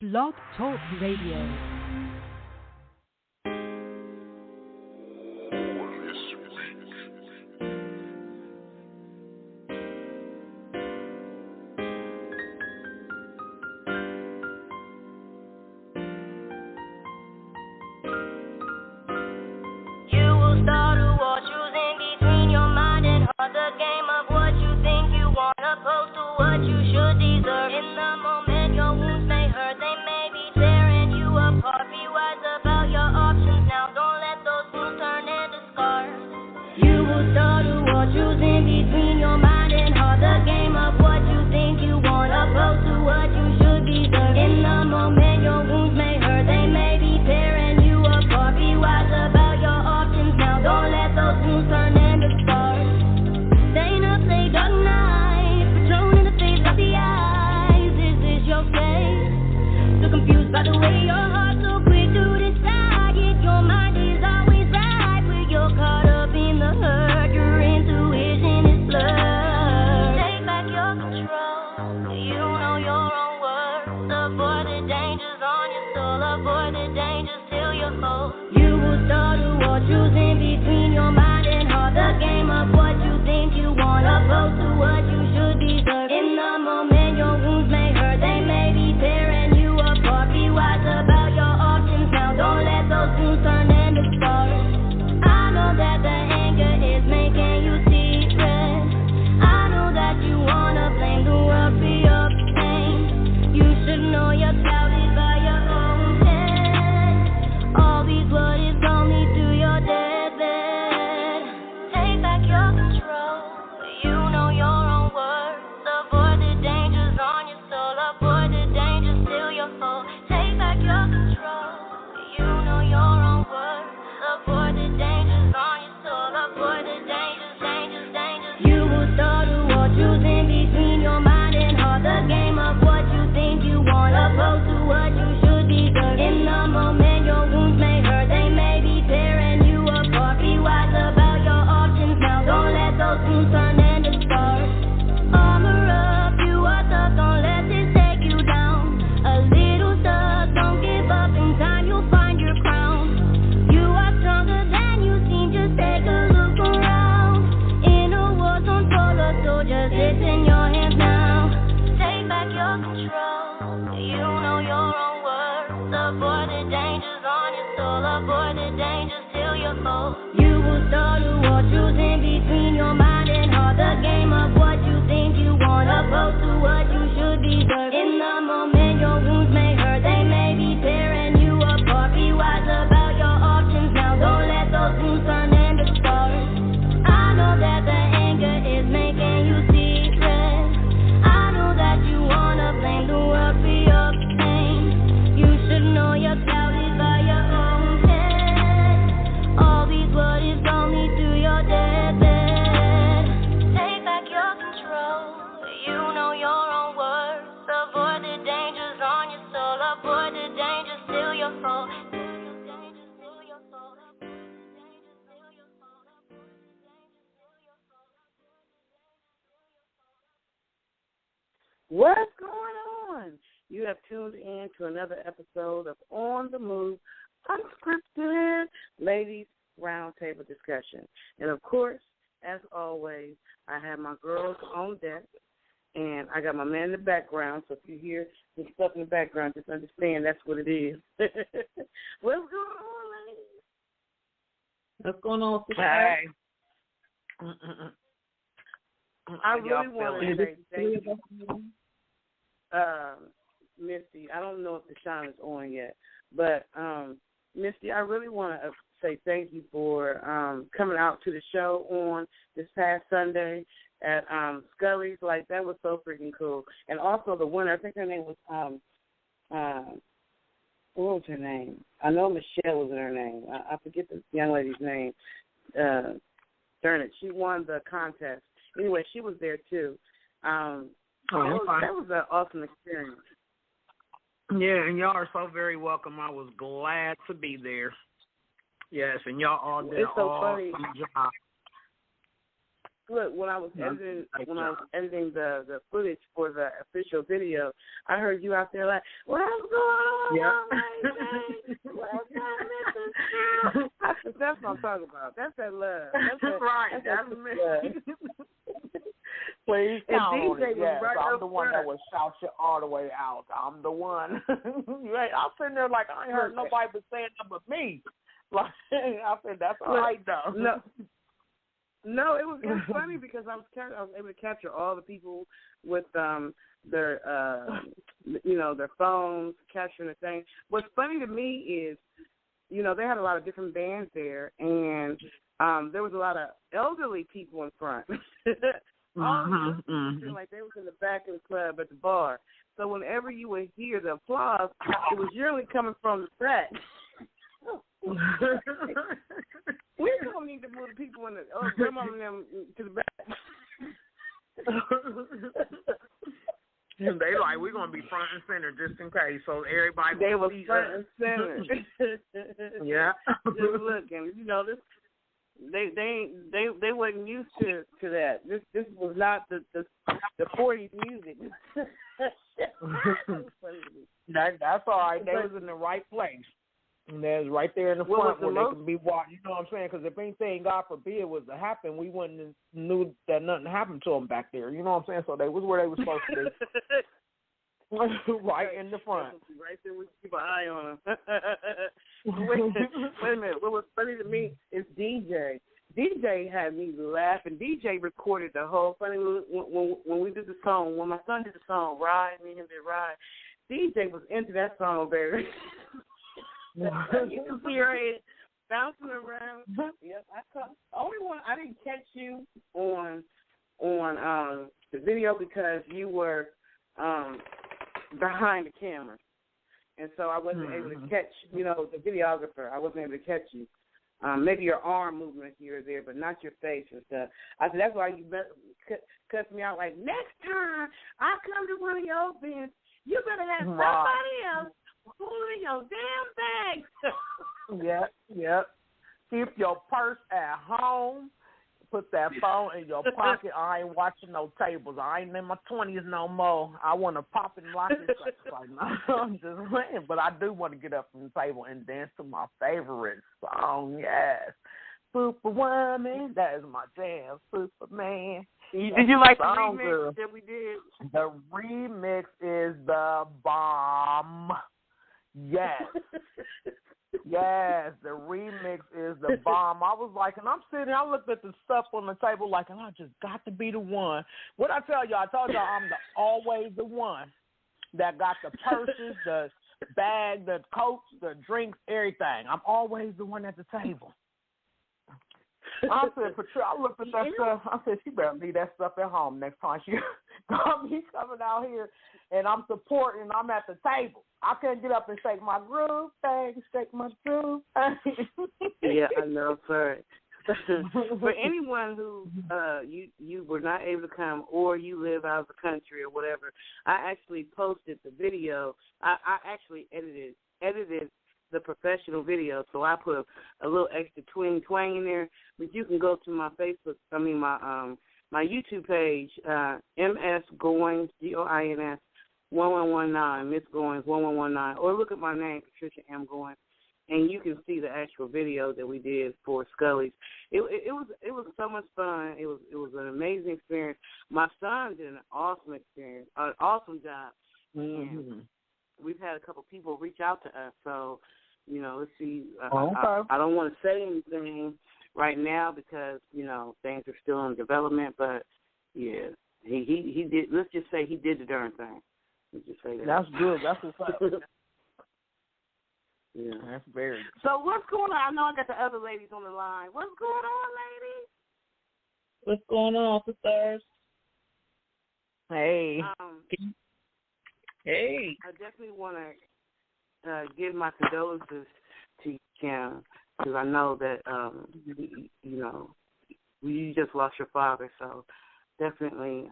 Blog Talk Radio. What's going on? You have tuned in to another episode of On the Move, Unscripted Ladies Roundtable Discussion. And, of course, as always, I have my girls on deck, and I got my man in the background. So if you hear some stuff in the background, just understand that's what it is. What's going on, ladies? What's going on, sister? Hi. I really want to say thank you. Misty, I don't know if the shine is on yet, but Misty, I really want to say thank you for coming out to the show on this past Sunday at Scully's. Like, that was so freaking cool. And also the winner, I think her name was, what was her name? I know Michelle was in her name. I forget the young lady's name. Darn it, she won the contest. Anyway, she was there too. That was an awesome experience. Yeah, and y'all are so very welcome. I was glad to be there. Yes, and y'all all did an awesome job. Look, when I was editing the footage for the official video, I heard you out there like, "What's going That's what I'm talking about. That's that love. That's that, right. That's me. Please count on it. Yes, I'm the one that will shout you all the way out. I'm the one. I'm sitting there like I ain't heard nobody but saying that but me. Like I said, that's all right though. No, it was funny because I was able to capture all the people with their their phones, capturing the thing. What's funny to me is, they had a lot of different bands there, and there was a lot of elderly people in front. Like they was in the back of the club at the bar. So whenever you would hear the applause, it was usually coming from the back. We don't need to move the people in the grandma and them to the back. And they like, we're gonna be front and center just in case, so everybody. They were front and center. Yeah. Just looking, this. They wasn't used to that. This was not the 40s music. That's all right. They was in the right place. And they was right there in the front where they could be watching. You know what I'm saying? Because if anything, God forbid, was to happen, we wouldn't have knew that nothing happened to them back there. You know what I'm saying? So they was where they were supposed to be. Right in the front. Right there, we keep an eye on them. Wait a minute. What was funny to me is DJ. DJ had me laughing. DJ recorded the whole funny when we did the song. When my son did the song, Ride, me and him did Ride. DJ was into that song, baby. You can see her head bouncing around. Yep, only one I didn't catch you on the video because you were behind the camera, and so I wasn't able to catch the videographer. I wasn't able to catch you. Maybe your arm movement here or there, but not your face and stuff. I said that's why you cussed me out. Like next time I come to one of your events, you better have somebody else. Pulling your damn bags. Yep. Keep your purse at home. Put that phone in your pocket. I ain't watching no tables. I ain't in my 20s no more. I want to pop and lock and such. Like, no, I'm just saying. But I do want to get up from the table and dance to my favorite song. Yes. Superwoman. That is my jam. Superman. Did you like the remix that we did? The remix is the bomb. Yes. Yes, the remix is the bomb. I was like, and I'm sitting there, I looked at the stuff on the table like, and I just got to be the one. What I tell y'all? I told y'all I'm always the one that got the purses, the bag, the coats, the drinks, everything. I'm always the one at the table. I said, Patricia, I looked at that stuff. I said, she better leave that stuff at home next time she coming out here, and I'm supporting. I'm at the table. I can't get up and shake my groove thing, shake my groove thing. Yeah, I know, sorry. For anyone who you were not able to come or you live out of the country or whatever, I actually posted the video. I actually edited the professional video, so I put a little extra twang in there. But you can go to my Facebook, my YouTube page, MS Goins, Goins 1119, Miss Goins 1119, or look at my name, Patricia M. Goins, and you can see the actual video that we did for Scully's. It was so much fun. It was an amazing experience. My son did an awesome experience, an awesome job. And we've had a couple people reach out to us, so let's see. I don't want to say anything right now because things are still in development, but yeah, he did. Let's just say he did the darn thing. Let's just say that. That's good. That's what's up. Yeah, that's very good. So what's going on? I know I got the other ladies on the line. What's going on, ladies? What's going on, sisters? Hey. Hey. I definitely want to give my condolences to Kim because I know that you just lost your father, so definitely.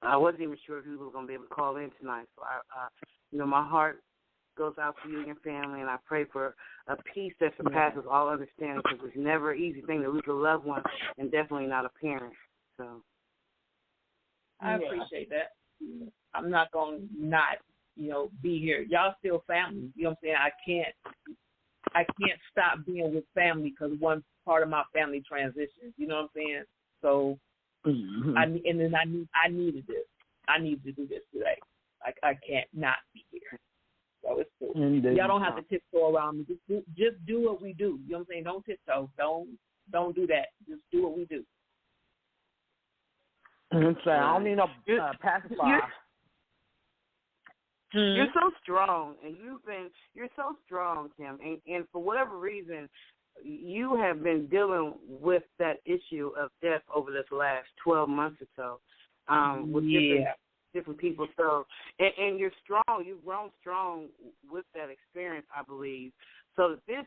I wasn't even sure if you were going to be able to call in tonight, so my heart goes out to you and your family, and I pray for a peace that surpasses all understanding because it's never an easy thing to lose a loved one, and definitely not a parent. So I appreciate that. I'm not going to not be here. Y'all still family. You know what I'm saying? I can't stop being with family because one part of my family transitions. You know what I'm saying? So, I needed this. I need to do this today. I can't not be here. So it's cool. Y'all don't have to tiptoe around me. Just do what we do. You know what I'm saying? Don't tiptoe. Don't do that. Just do what we do. I don't need no pacifier. You're so strong, and you're so strong, Kim, and for whatever reason, you have been dealing with that issue of death over this last 12 months or so, with different people. So, and you're strong. You've grown strong with that experience, I believe. So this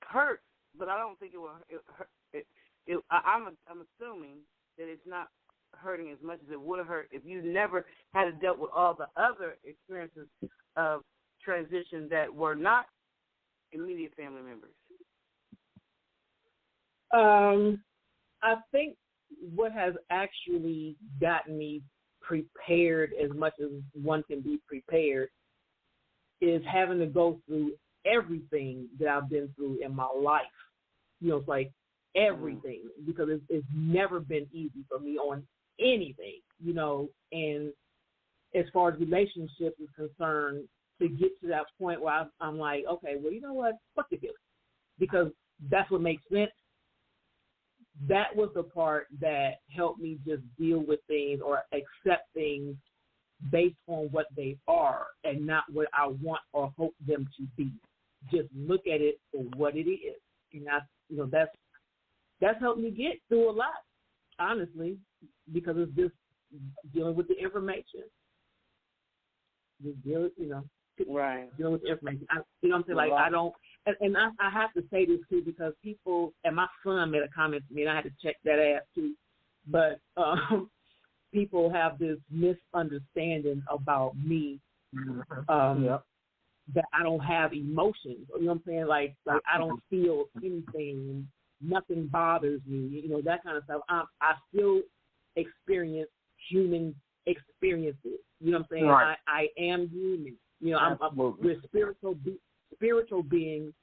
hurts, but I don't think it will hurt. I'm assuming that it's not hurting as much as it would have hurt if you never had dealt with all the other experiences of transition that were not immediate family members. I think what has actually gotten me prepared as much as one can be prepared is having to go through everything that I've been through in my life. It's like everything, because it's never been easy for me on anything, and as far as relationships is concerned, to get to that point where I'm like, okay, well, you know what, fuck it, because that's what makes sense. That was the part that helped me just deal with things or accept things based on what they are and not what I want or hope them to be. Just look at it for what it is. And that's helped me get through a lot, honestly, because it's just dealing with the information. Just dealing with the information. You know what I'm saying? Like, I don't, and I have to say this too, because people, and my son made a comment to me, and I had to check that ass too, but people have this misunderstanding about me, that I don't have emotions. You know what I'm saying? Like I don't feel anything, nothing bothers me, that kind of stuff. I still experience human experiences. You know what I'm saying? Right. I am human. We're spiritual beings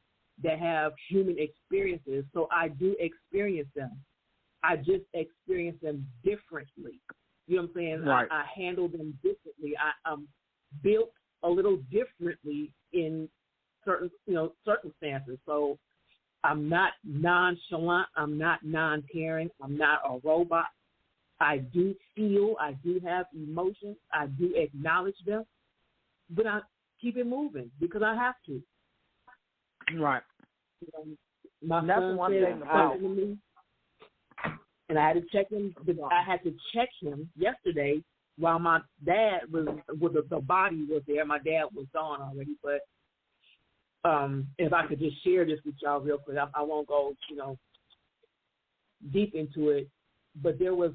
that have human experiences, so I do experience them. I just experience them differently. You know what I'm saying? Right. I handle them differently. I'm built a little differently in certain, circumstances. So I'm not nonchalant. I'm not non-caring. I'm not a robot. I do feel. I do have emotions. I do acknowledge them, but I keep it moving because I have to. Right. My that's son one said thing about something to me, and I had to check him. I had to check him yesterday while my dad was the body was there. My dad was gone already, but if I could just share this with y'all real quick, I won't go deep into it. But there was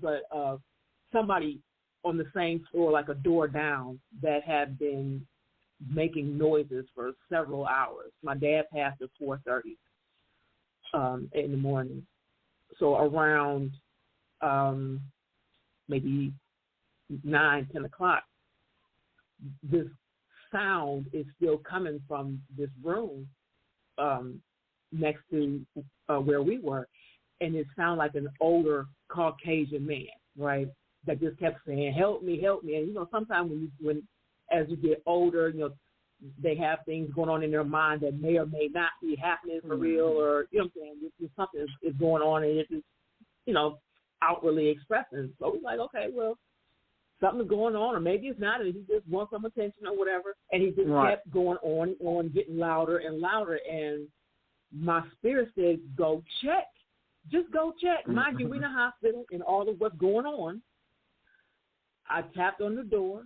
somebody on the same floor, like a door down, that had been making noises for several hours. My dad passed at 4:30 in the morning. So around maybe 9, 10 o'clock, this sound is still coming from this room next to where we were. And it sounded like an older Caucasian man, right, that just kept saying, help me, help me. And, sometimes when as you get older, they have things going on in their mind that may or may not be happening for real, or, what I'm saying, something is going on and it's just, outwardly expressing. So we're like, okay, well, something's going on, or maybe it's not, and he just wants some attention or whatever. And he just kept going on, getting louder and louder. And my spirit said, go check. Just go check. Mind you, we're in a hospital and all of what's going on. I tapped on the door.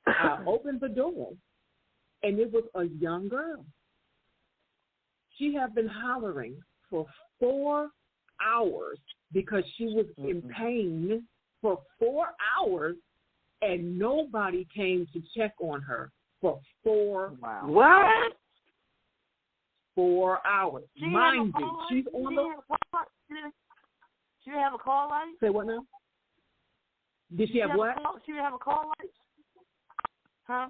I opened the door, and it was a young girl. She had been hollering for 4 hours because she was in pain for 4 hours, and nobody came to check on her for 4 hours. What? 4 hours. Mind you, she's on the... She didn't have a call light? Say what now? Did she have what? She didn't have a call light? Huh?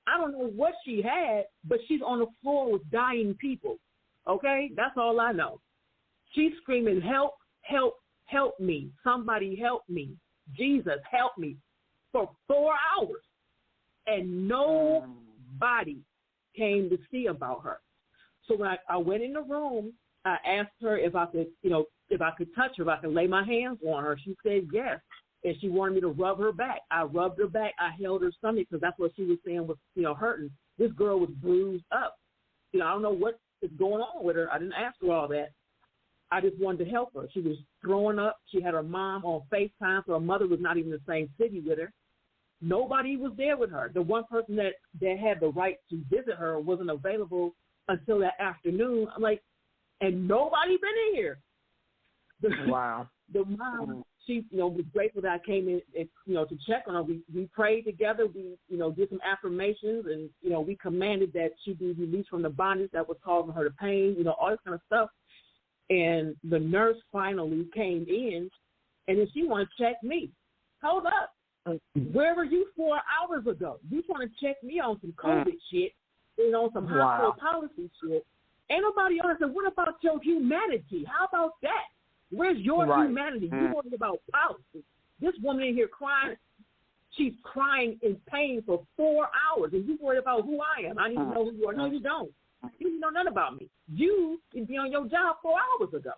I don't know what she had, but she's on the floor with dying people. Okay? That's all I know. She's screaming, help, help, help me. Somebody help me. Jesus, help me. For 4 hours. And nobody came to see about her. So when I went in the room, I asked her if I could, if I could touch her, if I could lay my hands on her. She said yes. And she wanted me to rub her back. I rubbed her back. I held her stomach because that's what she was saying was, hurting. This girl was bruised up. I don't know what is going on with her. I didn't ask her all that. I just wanted to help her. She was throwing up. She had her mom on FaceTime, so her mother was not even in the same city with her. Nobody was there with her. The one person that had the right to visit her wasn't available until that afternoon. I'm like, and nobody been in here. Wow. The mom, she, was grateful that I came in, to check on her. We prayed together. We, did some affirmations, and, we commanded that she be released from the bondage that was causing her the pain, all this kind of stuff. And the nurse finally came in, and then she wanted to check me. Hold up. Where were you 4 hours ago? You want to check me on some COVID shit, on some hospital policy shit. Ain't nobody else said, what about your humanity? How about that? Where's your humanity? You worried about policy. This woman in here crying. She's crying in pain for 4 hours, and you worried about who I am. I need to know who you are. No, you don't. You didn't know nothing about me. You can be on your job 4 hours ago.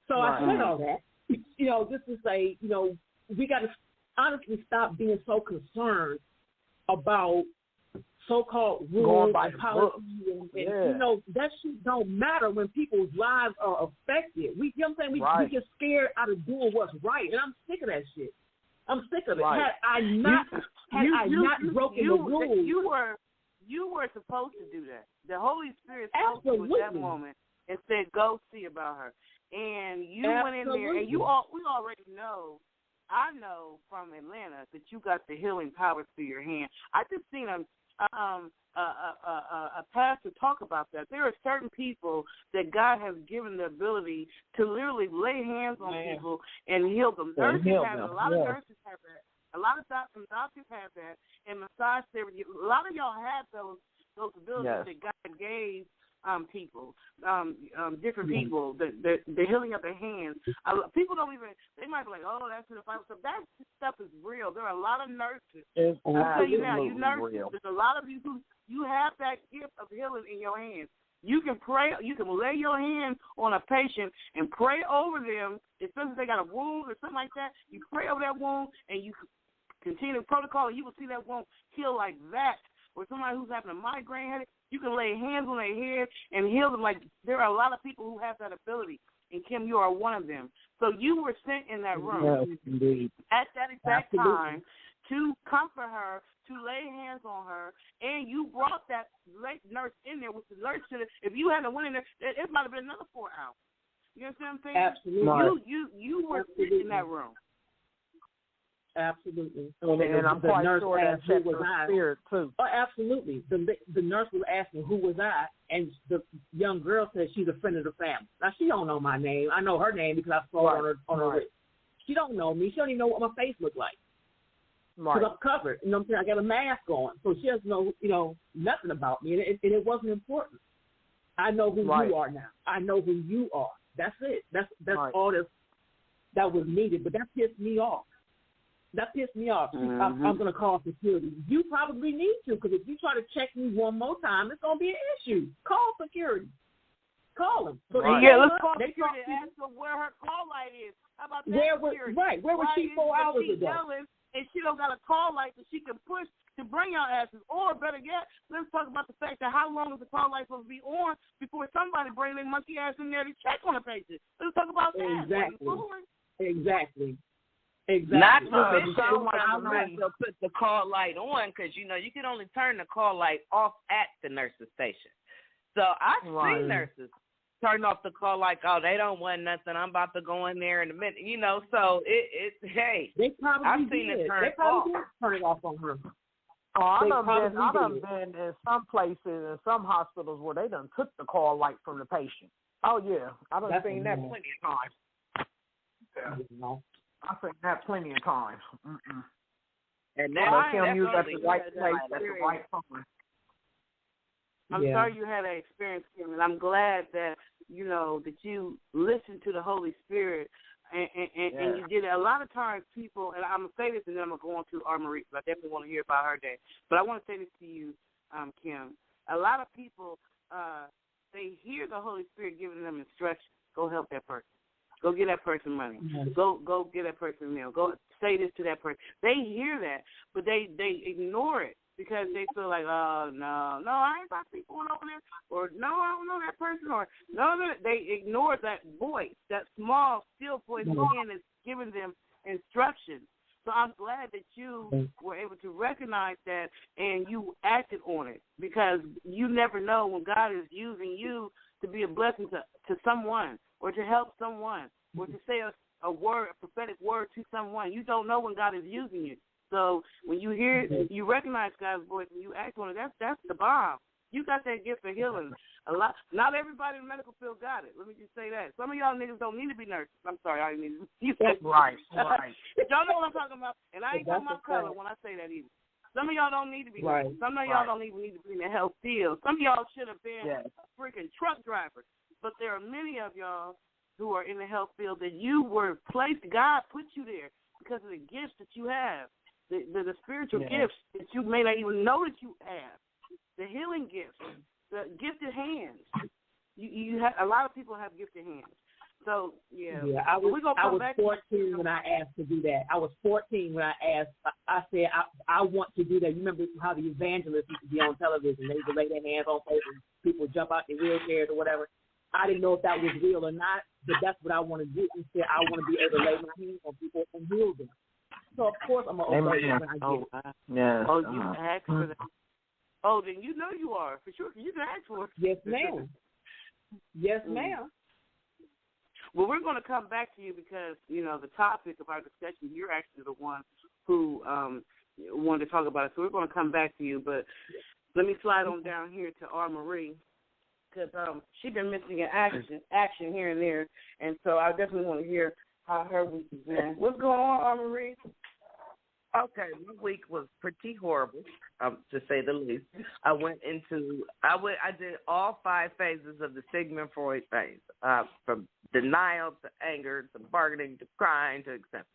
So I said all that, just to say, we got to honestly stop being so concerned about so-called rules and policies. And that shit don't matter when people's lives are affected. We get scared out of doing what's right, and I'm sick of that shit. I'm sick of it. Had I not broken the rules, you were supposed to do that. The Holy Spirit spoke to you at that moment and said, "Go see about her." And you went in there, and we already know. I know from Atlanta that you got the healing powers through your hand. I just seen a pastor talk about that. There are certain people that God has given the ability to literally lay hands on people and heal them. Nurses have it. A lot of nurses have that. A lot of doctors have that. And massage therapy. A lot of y'all have those abilities that God gave people, different people, the healing of the hands. People don't even, they might be like, oh, that's in the Bible. So that stuff is real. There are a lot of nurses. I'll tell you now, you nurses, there's a lot of you who you have that gift of healing in your hands. You can pray, you can lay your hands on a patient and pray over them, especially if they got a wound or something like that. You pray over that wound and you continue the protocol, and you will see that wound heal like that. Or somebody who's having a migraine headache, you can lay hands on their head and heal them. Like, there are a lot of people who have that ability, and Kim, you are one of them. So you were sent in that room at that exact time to comfort her, to lay hands on her, and you brought that late nurse in there with the nurse to the, if you hadn't went in there, it might have been another 4 hours. You understand what I'm saying? Absolutely. You were sitting in that room. Absolutely. And I'm quite sure that checked her spirit, too. Oh, absolutely. The nurse was asking who was I, and the young girl said she's a friend of the family. Now, she don't know my name. I know her name because I saw it on her wrist. She don't know me. She don't even know what my face looked like. Because I'm covered. You know what I'm saying? I got a mask on. So she doesn't know, nothing about me, and it wasn't important. I know who you are now. I know who you are. That's it. That's all that was needed. But that pissed me off. I'm going to call security. You probably need to, because if you try to check me one more time, it's going to be an issue. Call security. Call them. So let's call security and ask them where her call light is. How about that? Where was she 4 hours ago? And she don't got a call light that she can push to bring y'all asses. Or better yet, let's talk about the fact that how long is the call light supposed to be on before somebody bring their monkey ass in there to check on a patient? Let's talk about that. Exactly. Not to show how much they'll put the call light on, because, you can only turn the call light off at the nurse's station. So I've seen nurses turn off the call light, they don't want nothing, I'm about to go in there in a minute, so hey, I've seen it turn off. Turn it off on her. I done been in some places, in some hospitals, where they done took the call light from the patient. Oh, yeah. I done seen that plenty of times. Yeah. I've seen that plenty of times. And that's Kim, you was at definitely the right place at the right time. I'm sorry you had that experience, Kim, and I'm glad that that you listened to the Holy Spirit and you did it. A lot of times people, and I'm going to say this and then I'm going to go on to our Marie, because I definitely want to hear about her day. But I want to say this to you, Kim. A lot of people, they hear the Holy Spirit giving them instructions. Go help that person. Go get that person money. Mm-hmm. Go get that person a meal. Go say this to that person. They hear that, but they ignore it because they feel like, oh, no, I ain't about to be going over there, or no, I don't know that person, or no, they ignore that voice, that small, still voice again that's giving them instructions. So I'm glad that you were able to recognize that and you acted on it, because you never know when God is using you to be a blessing to someone, or to help someone, or to say a word, a prophetic word to someone. You don't know when God is using you. So when you hear, you recognize God's voice and you act on it, that's the bomb. You got that gift of healing. A lot. Not everybody in the medical field got it. Let me just say that. Some of y'all niggas don't need to be nurses. I'm sorry, I didn't mean to use that. Right. Y'all know what I'm talking about. And I ain't talking about color when I say that either. Some of y'all don't need to be nurses. Some of y'all don't even need to be in the health field. Some of y'all should have been a freaking truck driver. But there are many of y'all who are in the health field that you were placed. God put you there because of the gifts that you have. The spiritual gifts that you may not even know that you have, the healing gifts, the gifted hands. You have, a lot of people have gifted hands. So I was 14 when I asked to do that. I was 14 when I asked. I said I want to do that. You remember how the evangelists used to be on television? They would lay their hands on people, people jump out their wheelchairs or whatever. I didn't know if that was real or not, but that's what I want to do. Instead, I want to be able to lay my hands on people and heal them. So, of course, I'm going to obey when I get it. Yes. Oh, you asked for that. Oh, then you know you are, for sure. You can ask for it. Yes, ma'am. Yes, ma'am. Well, we're going to come back to you because, the topic of our discussion, you're actually the one who wanted to talk about it. So we're going to come back to you. But let me slide on down here to R. Marie, because she's been missing in action here and there. And so I definitely want to hear how her week has been. What's going on, R. Marie? Okay, my week was pretty horrible, to say the least. I did all 5 phases of the Sigmund Freud phase, from denial to anger to bargaining to crying to acceptance.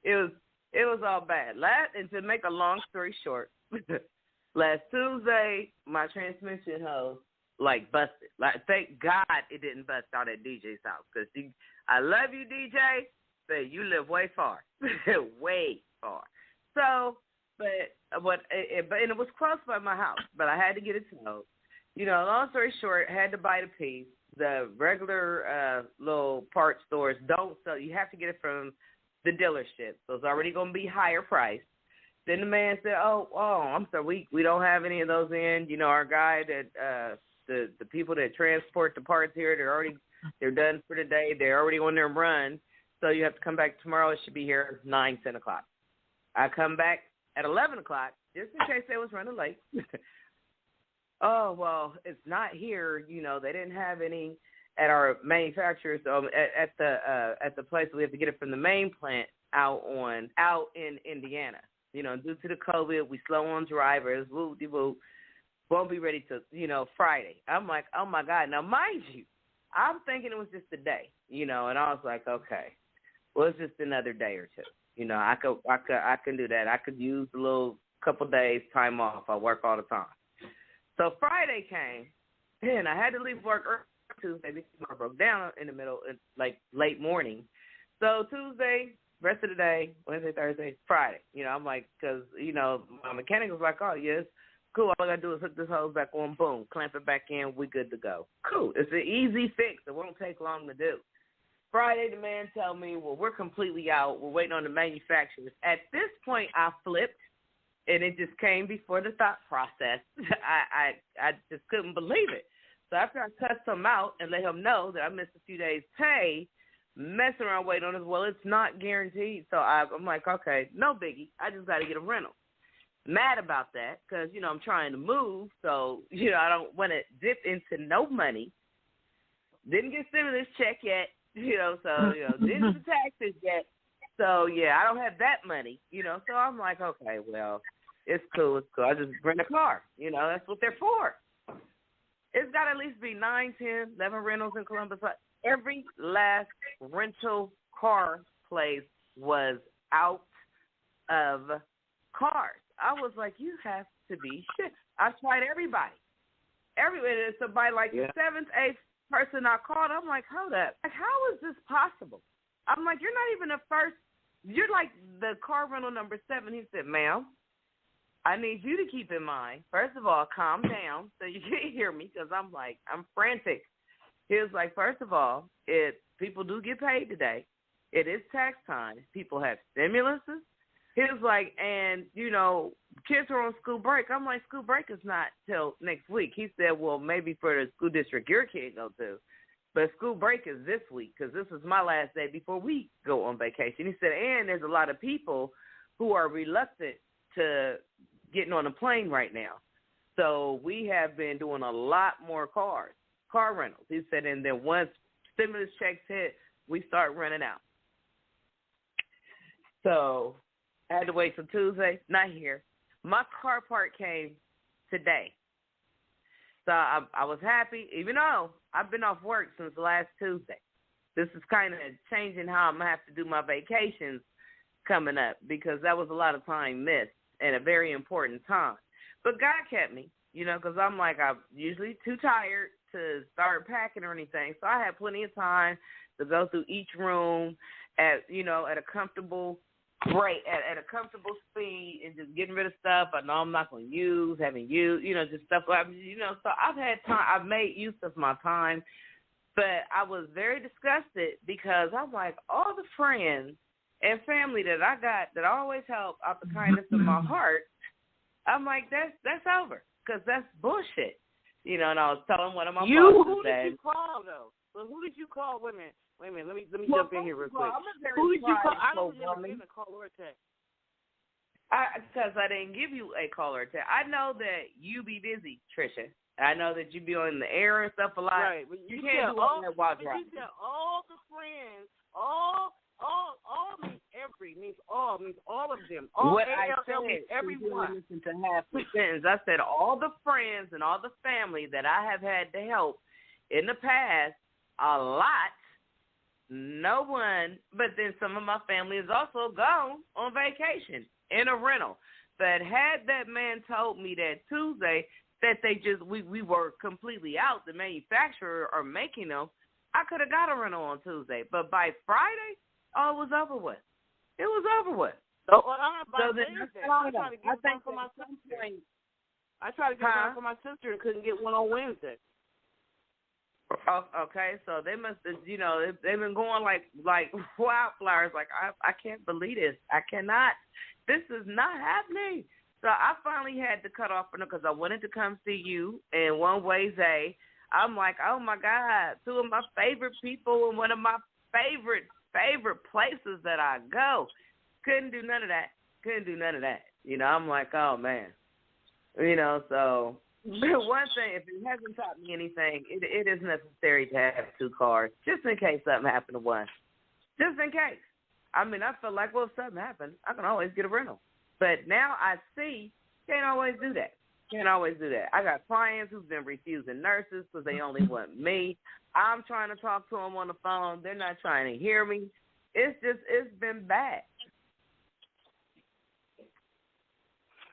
It was all bad. And to make a long story short, last Tuesday my transmission hose busted. Thank God it didn't bust out at DJ's house, because I love you, DJ, but you live way far, way far. So, but it was close by my house, but I had to get it towed. Long story short, had to buy the piece. The regular little parts stores don't sell. You have to get it from the dealership, so it's already going to be higher priced. Then the man said, "Oh, I'm sorry, we don't have any of those in. Our guy that the people that transport the parts here, they're done for the day. They're already on their run. So you have to come back tomorrow. It should be here 9, 10 o'clock. I come back at 11 o'clock, just in case they was running late. Oh, well, it's not here. They didn't have any at our manufacturer. So at the place, we have to get it from the main plant out in Indiana. Due to the COVID, we slow on drivers, whoop-de-whoop. Won't be ready to, Friday. I'm like, oh, my God. Now, mind you, I'm thinking it was just a day, and I was like, okay, well, it's just another day or two. I can do that. I could use a little couple days time off. I work all the time. So Friday came, and I had to leave work early Tuesday because I broke down in the middle, late morning. So Tuesday, rest of the day, Wednesday, Thursday, Friday. I'm like, because, my mechanic was like, oh, yes. Cool, all I got to do is hook this hose back on, boom, clamp it back in, we good to go. Cool, it's an easy fix. It won't take long to do. Friday, the man tell me, well, we're completely out. We're waiting on the manufacturers. At this point, I flipped, and it just came before the thought process. I just couldn't believe it. So after I cussed him out and let him know that I missed a few days' pay, messing around waiting on it, well, it's not guaranteed. So I'm like, okay, no biggie. I just got to get a rental. Mad about that because, I'm trying to move, so, I don't want to dip into no money. Didn't get stimulus check yet, so, didn't get the taxes yet. So, yeah, I don't have that money, So I'm like, okay, well, it's cool. I just rent a car. That's what they're for. It's got to at least be 9, 10, 11 rentals in Columbus. Every last rental car place was out of cars. I was like, you have to be shit. I tried everybody. So by like the 7th, 8th person I called, I'm like, hold up. Like, how is this possible? I'm like, you're not even the first. You're like the car rental number 7. He said, ma'am, I need you to keep in mind, first of all, calm down so you can hear me, because I'm like, I'm frantic. He was like, first of all, people do get paid today. It is tax time. People have stimuluses. He was like, and, kids are on school break. I'm like, school break is not till next week. He said, well, maybe for the school district your kid go to. But school break is this week, because this is my last day before we go on vacation. He said, and there's a lot of people who are reluctant to getting on a plane right now. So we have been doing a lot more car rentals. He said, and then once stimulus checks hit, we start running out. So I had to wait till Tuesday. Not here. My car part came today. So I was happy, even though I've been off work since last Tuesday. This is kind of changing how I'm going to have to do my vacations coming up, because that was a lot of time missed and a very important time. But God kept me, because I'm like, I'm usually too tired to start packing or anything. So I had plenty of time to go through each room at a comfortable rate, at a comfortable speed, and just getting rid of stuff I know I'm not going to use, having used, just stuff like, so I've had time. I've made use of my time, but I was very disgusted because I'm like, all the friends and family that I got that always help out the kindness of my heart, I'm like, that's over, because that's bullshit. And I was telling one of my bosses who that. Who did you call, though? So who did you call? Wait a minute. Let me jump in here real quick. Who did you call? I don't remember getting a call or a text. Because I didn't give you a call or a text. I know that you be busy, Trisha. I know that you be on the air and stuff a lot. Right. But you can't do all that while driving. You said all the friends, all means every, means all of them. All what I said, means everyone. Listen to half the sentence. I said all the friends and all the family that I have had to help in the past, a lot. No one, but then some of my family is also gone on vacation in a rental. But had that man told me that Tuesday that we were completely out, the manufacturer are making them, I could have got a rental on Tuesday. But by Friday, it was over with. It was over with. So then I tried to get one for my sister. I tried to get one for my sister and couldn't get one on Wednesday. Oh, okay, so they must have, they've been going like wildflowers. Like, I can't believe this. I cannot. This is not happening. So I finally had to cut off because I wanted to come see you. And one way, Zay, I'm like, oh my God, two of my favorite people and one of my favorite places that I go. Couldn't do none of that. I'm like, oh man. So. One thing, if it hasn't taught me anything, it is necessary to have two cars, just in case something happened to one. Just in case. I mean, I feel like, well, if something happens, I can always get a rental. But now I see, can't always do that. I got clients who've been refusing nurses because they only want me. I'm trying to talk to them on the phone. They're not trying to hear me. It's been bad.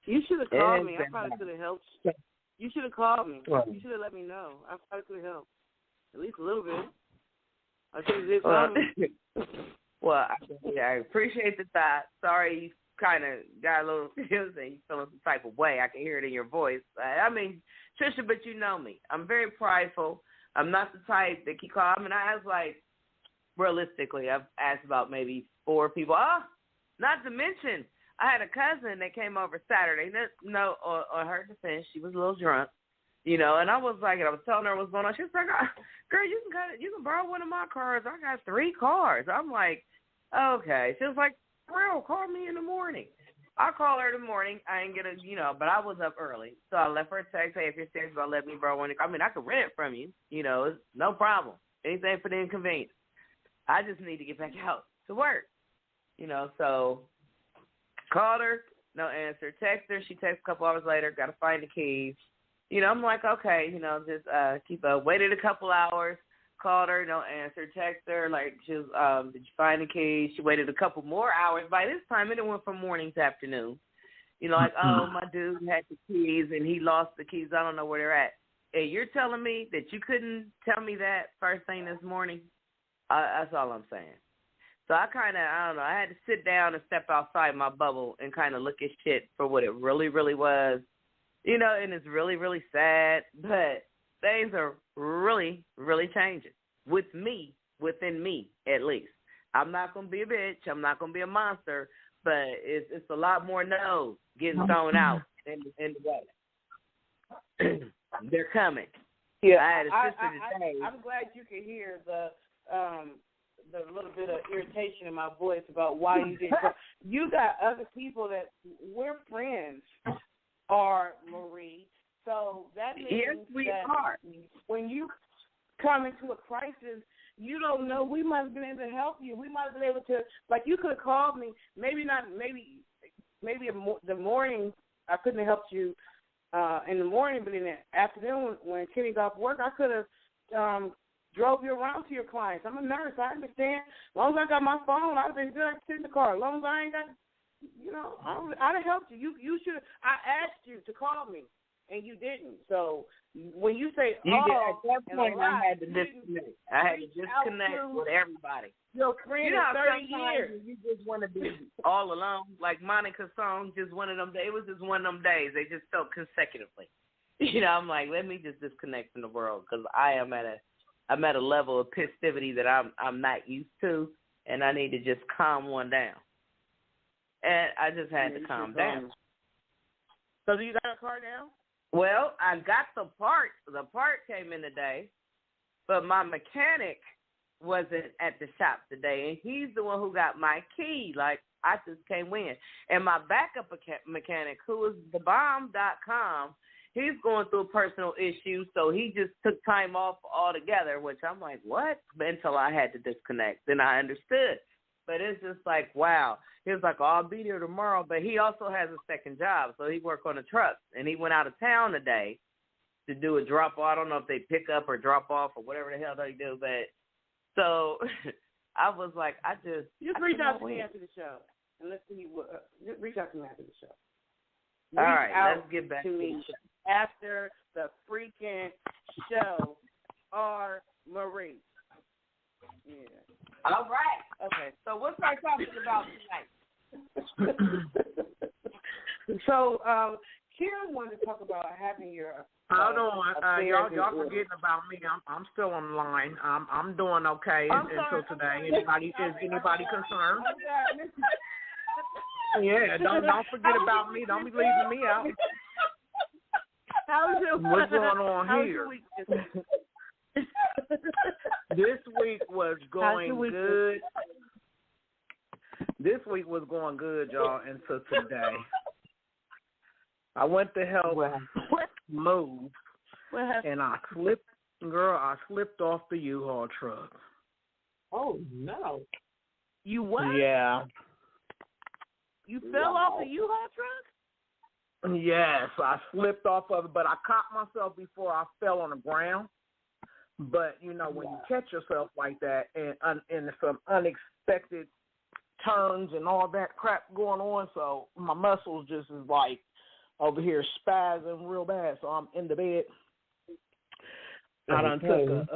You should have called me. I probably could have helped. You should have called me. You should have let me know. I probably could have helped. At least a little bit. I should have did something. Well, I appreciate the thought. Sorry you kind of got a little, you feeling some type of way. I can hear it in your voice. I mean, Trisha, but you know me. I'm very prideful. I'm not the type that can call. I mean, I ask, like, realistically, I've asked about maybe 4 people. Not to mention, I had a cousin that came over Saturday. No, on her defense, she was a little drunk, and I was telling her what's going on. She was like, "Girl, you can borrow one of my cars. I got 3 cars." I'm like, "Okay." She was like, "Real, call me in the morning." I call her in the morning. I ain't gonna, but I was up early, so I left her a text. Hey, if you're serious about letting me borrow one, I mean, I could rent it from you. It's no problem. Anything for the inconvenience. I just need to get back out to work. So called her, no answer. Text her, she texts a couple hours later, got to find the keys. I'm like, okay, just keep up. Waited a couple hours, called her, no answer. Text her, like, did you find the keys? She waited a couple more hours. By this time, it went from morning to afternoon. Like, oh, my dude had the keys and he lost the keys. I don't know where they're at. And you're telling me that you couldn't tell me that first thing this morning? That's all I'm saying. So I don't know, I had to sit down and step outside my bubble and kind of look at shit for what it really, really was. And it's really, really sad, but things are really, really changing within me, at least. I'm not going to be a bitch. I'm not going to be a monster, but it's a lot more no's getting thrown out in the way. They're coming. Yeah, I had a sister today. I'm glad you could hear the little bit of irritation in my voice about why you didn't go. You got other people that we're friends are, Marie. So that means that when you come into a crisis, you don't know. We might have been able to help you. We might have been able to, like, you could have called me. Maybe the morning I couldn't have helped you in the morning, but in the afternoon when Kenny got off work, I could have drove you around to your clients. I'm a nurse. I understand. As long as I got my phone, I'd have been good. I could sit in the car. As long as I ain't got, I'd have helped you. You should. I asked you to call me, and you didn't. So when you say, did. At that point, I had to disconnect. I had to disconnect with everybody. Your friend of 30 years. You just want to be all alone. Like Monica's song, just one of them days. It was just one of them days. They just felt consecutively. I'm like, let me just disconnect from the world because I'm at a level of festivity that I'm not used to, and I need to just calm one down. And I just had to calm down. So do you got a car now? Well, I got the part. The part came in today, but my mechanic wasn't at the shop today, and he's the one who got my key. Like, I just can't win. And my backup mechanic, who is thebomb.com, he's going through a personal issue, so he just took time off altogether, which I'm like, what? Until I had to disconnect. Then I understood. But it's just like, wow. He was like, oh, I'll be there tomorrow. But he also has a second job, so he works on a truck. And he went out of town today to do a drop-off. I don't know if they pick up or drop off or whatever the hell they do. But so I was like, just reach out to me after the show. And let's see what, reach out to me after the show. All right, let's get back to me after the freaking show, or Marie. Yeah. All right. Okay. So what's our topic about tonight? So, Karen wanted to talk about having your. Hold on, y'all forgetting about me. I'm still on the line. I'm doing okay until today. Is anybody concerned? Yeah, don't forget about me. Don't be leaving me out. What's going on here? This week was going good. This week was going good, y'all, until today. I went to help move, and I slipped off the U-Haul truck. Oh, no. You what? Yeah. You fell off the U-Haul truck? Yes, I slipped off of it, but I caught myself before I fell on the ground. But, when you catch yourself like that and some unexpected turns and all that crap going on, so my muscles just is like over here spazzing real bad, so I'm in the bed. I done took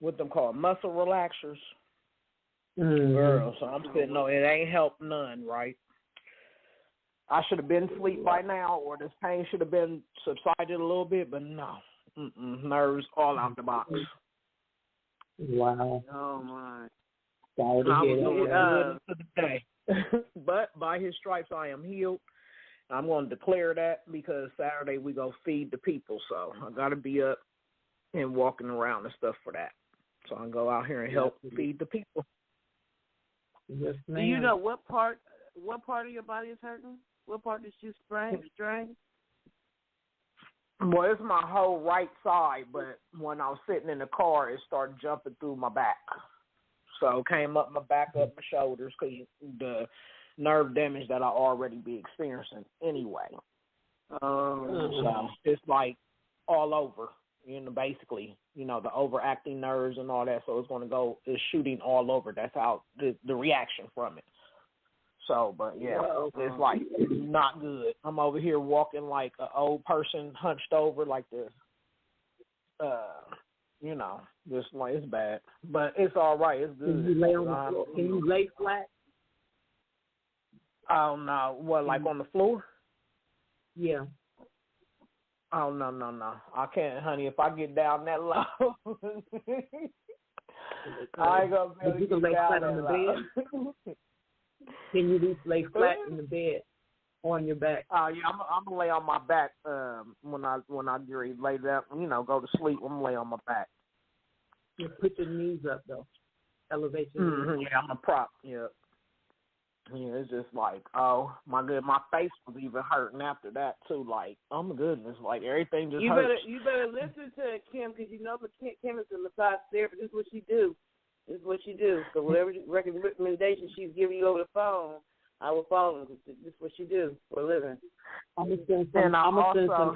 what them called muscle relaxers. Girl, so I'm sitting on it. Ain't helped none, right? I should have been asleep by now, or this pain should have been subsided a little bit, but no. Nerves all out the box. Wow. Oh, my. I was doing good today. But by his stripes I am healed. I'm going to declare that because Saturday we go feed the people, so I got to be up and walking around and stuff for that. So I go out here and help feed the people. Yes, ma'am. Do you know what part of your body is hurting? What part did you strain? Well, it's my whole right side, but when I was sitting in the car, it started jumping through my back. So came up my back, up my shoulders, because the nerve damage that I already be experiencing anyway. So it's like all over, basically, the overacting nerves and all that. So it's shooting all over. That's how the reaction from it. So, but yeah, it's like not good. I'm over here walking like an old person hunched over like this. Just like it's bad, but it's all right. It's good. Can you lay on the floor? Can you lay flat? Oh no! What, like on the floor? Yeah. Oh no! I can't, honey. If I get down that low, I ain't gonna be able to get lay down flat that on the low. bed. Can you at least lay flat in the bed on your back? Oh yeah, I'm gonna lay on my back when I get ready to lay down. Go to sleep. I'm gonna lay on my back. You put your knees up though. Elevate your knees. Yeah, I'm a prop. Yeah. Yeah, it's just like, oh my good, my face was even hurting after that too. Like, oh my goodness, like everything just hurts. You better listen to Kim, because Kim is a massage therapist. This is what she do. So whatever recommendation she's giving you over the phone, I will follow them. This is what she do for a living. I'm gonna send some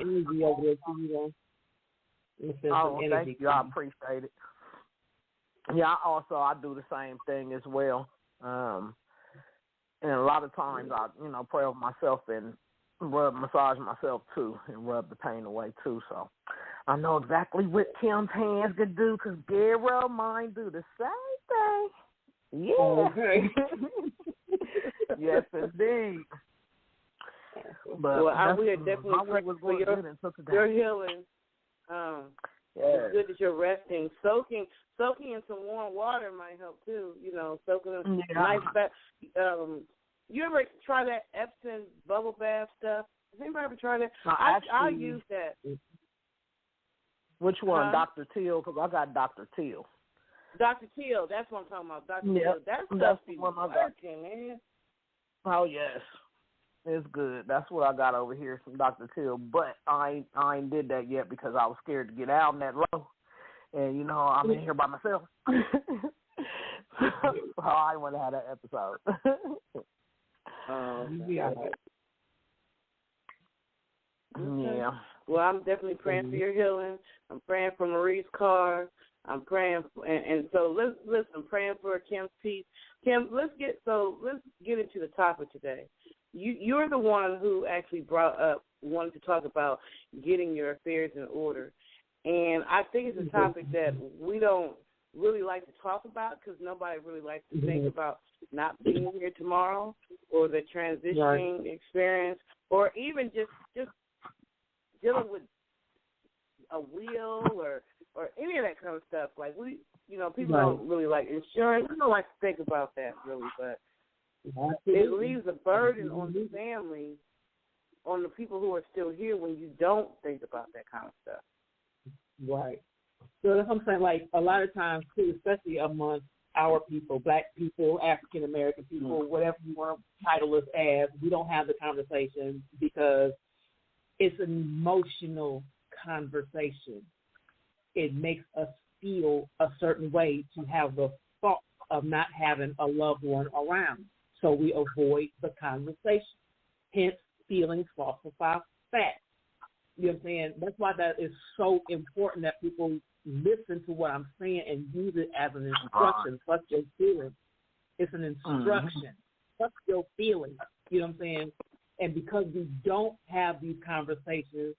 energy over there to you. Thank you. I appreciate it. Yeah, I do the same thing as well. And a lot of times I, pray over myself and massage myself too and rub the pain away too. So I know exactly what Kim's hands could do, because girl, mine do the same thing. Yeah. Okay. Yes, indeed. But we are definitely praying for your healing. It's good that you're resting. Soaking in some warm water might help too. Soaking in nice bath. You ever try that Epsom bubble bath stuff? Has anybody ever tried that? I'll use that. Which one, Dr. Teal? Because I got Dr. Teal. Dr. Teal, that's what I'm talking about. Dr. Teal, that's the one I got. Man. Oh yes, it's good. That's what I got over here from Dr. Teal. But I ain't did that yet because I was scared to get out that low, and I'm in here by myself. So I want to have that episode. Yeah. Well, I'm definitely praying for your healing. I'm praying for Marie's car. I'm praying, and so listen. Praying for Kim's peace. Kim, let's get into the topic today. You're the one who actually wanted to talk about getting your affairs in order, and I think it's a topic that we don't really like to talk about, because nobody really likes to think about not being here tomorrow, or the transitioning experience, or even just dealing with a will or any of that kind of stuff. Like people don't really like insurance. We don't like to think about that really, but it leaves a burden on the family, on the people who are still here, when you don't think about that kind of stuff. Right. So that's what I'm saying. Like a lot of times too, especially amongst our people, Black people, African American people, whatever you want to title us as, we don't have the conversation because it's an emotional conversation. It makes us feel a certain way to have the thought of not having a loved one around. So we avoid the conversation. Hence, feelings falsify facts. You know what I'm saying? That's why that is so important that people listen to what I'm saying and use it as an instruction. Fuck your feelings. It's an instruction. Fuck your feelings. You know what I'm saying? And because we don't have these conversations,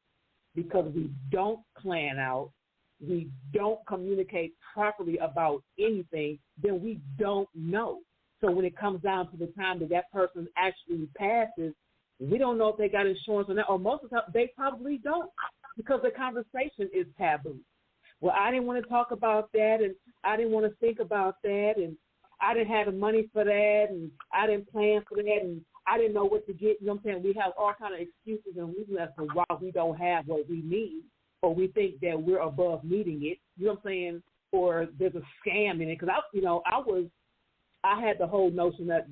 because we don't plan out, we don't communicate properly about anything, then we don't know. So when it comes down to the time that person actually passes, we don't know if they got insurance or not, or most of the time they probably don't, because the conversation is taboo. Well, I didn't want to talk about that, and I didn't want to think about that, and I didn't have the money for that, and I didn't plan for that, and I didn't know what to get. You know what I'm saying? We have all kind of excuses and reasons as to why we don't have what we need, or we think that we're above needing it. You know what I'm saying? Or there's a scam in it. Because I had the whole notion that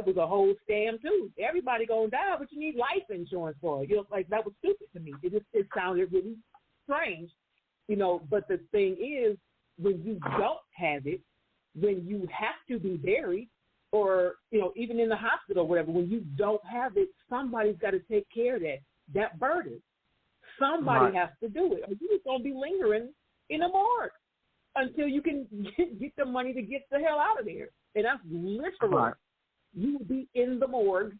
was a whole scam too. Everybody gonna die, but you need life insurance for it. Like that was stupid to me. It sounded really strange. But the thing is, when you don't have it, when you have to be buried, or even in the hospital or whatever, when you don't have it, somebody's got to take care of that burden. Somebody has to do it, or you're just gonna be lingering in a morgue until you can get the money to get the hell out of there. And that's literal. Right. You will be in the morgue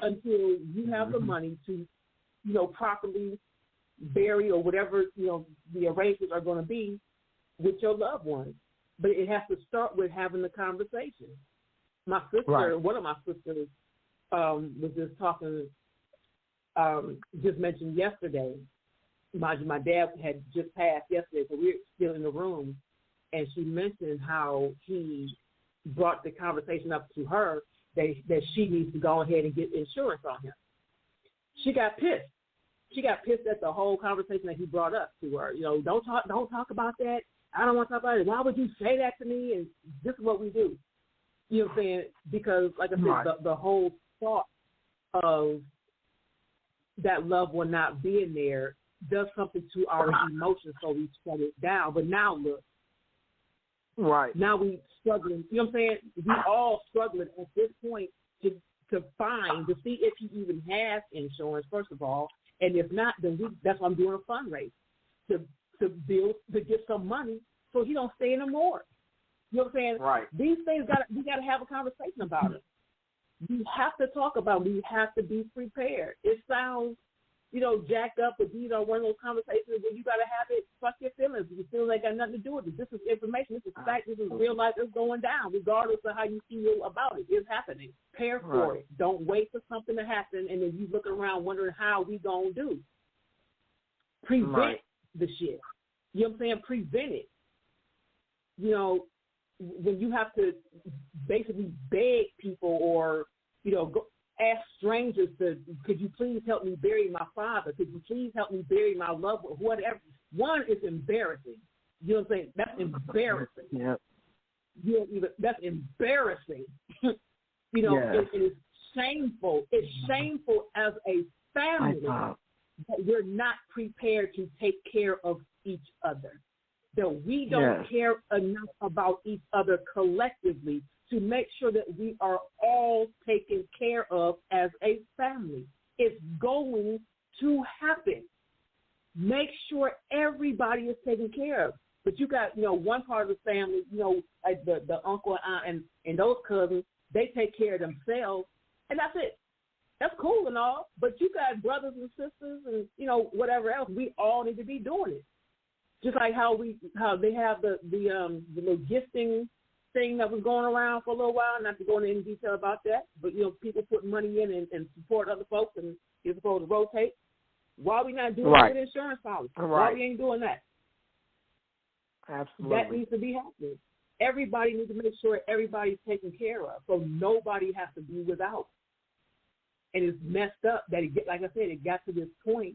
until you have the money to, properly bury or whatever, the arrangements are going to be with your loved ones. But it has to start with having the conversation. My sister, one of my sisters, was just talking, just mentioned yesterday. My dad had just passed yesterday, so we were still in the room, and she mentioned how he brought the conversation up to her that she needs to go ahead and get insurance on him. She got pissed. She got pissed at the whole conversation that he brought up to her. Don't talk about that. I don't want to talk about it. Why would you say that to me? And this is what we do. You know what I'm saying? Because, like I said, the whole thought of that loved one not being there does something to our emotions, so we shut it down. But now look. Right. Now we struggling. You know what I'm saying? We all struggling at this point to see if he even has insurance, first of all. And if not, then that's why I'm doing a fundraiser to get some money so he don't stay in the morgue. You know what I'm saying? Right. These things we gotta have a conversation about it. We have to talk about it. We have to be prepared. It sounds, jacked up, but one of those conversations where you gotta have it. Fuck your feelings. Your feelings ain't got nothing to do with it. This is information. This is fact. This is real life. It's going down, regardless of how you feel about it. It's happening. Prepare for it. Don't wait for something to happen and then you looking around wondering how we gonna do. Prevent the shit. You know what I'm saying? Prevent it. When you have to basically beg people or, go ask strangers could you please help me bury my father? Could you please help me bury my loved one? Whatever. One is embarrassing. You know what I'm saying? That's embarrassing. Yep. That's embarrassing. It is shameful. It's shameful as a family that we're not prepared to take care of each other. That we don't care enough about each other collectively to make sure that we are all taken care of as a family. It's going to happen. Make sure everybody is taken care of. But you got, one part of the family, like the uncle and aunt and those cousins, they take care of themselves, and that's it. That's cool and all, but you got brothers and sisters and, whatever else. We all need to be doing it. Just like how they have the little gifting thing that was going around for a little while, not to go into any detail about that, but, people putting money in and support other folks and you're supposed to rotate. Why are we not doing it with insurance policy? Why we ain't doing that? Absolutely. That needs to be happening. Everybody needs to make sure everybody's taken care of so nobody has to be without. And it's messed up that it got to this point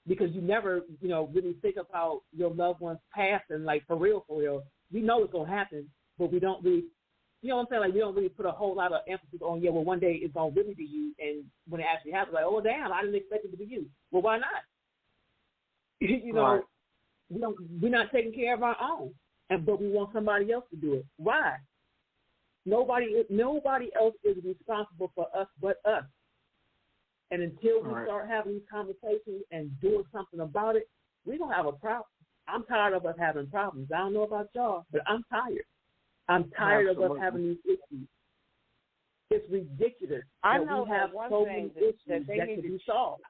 because you never, really think about your loved one's passing, like for real. We know it's going to happen, but we don't really, you know what I'm saying? Like we don't really put a whole lot of emphasis on, one day it's going to really be you. And when it actually happens, like, oh, damn, I didn't expect it to be you. Well, why not? We're not taking care of our own, but we want somebody else to do it. Why? Nobody else is responsible for us but us. And until we start having these conversations and doing something about it, we don't have a problem. I'm tired of us having problems. I don't know about y'all, but I'm tired. I'm tired of us having these issues. It's ridiculous. I know we have one so thing many issues that they that need can to be solved.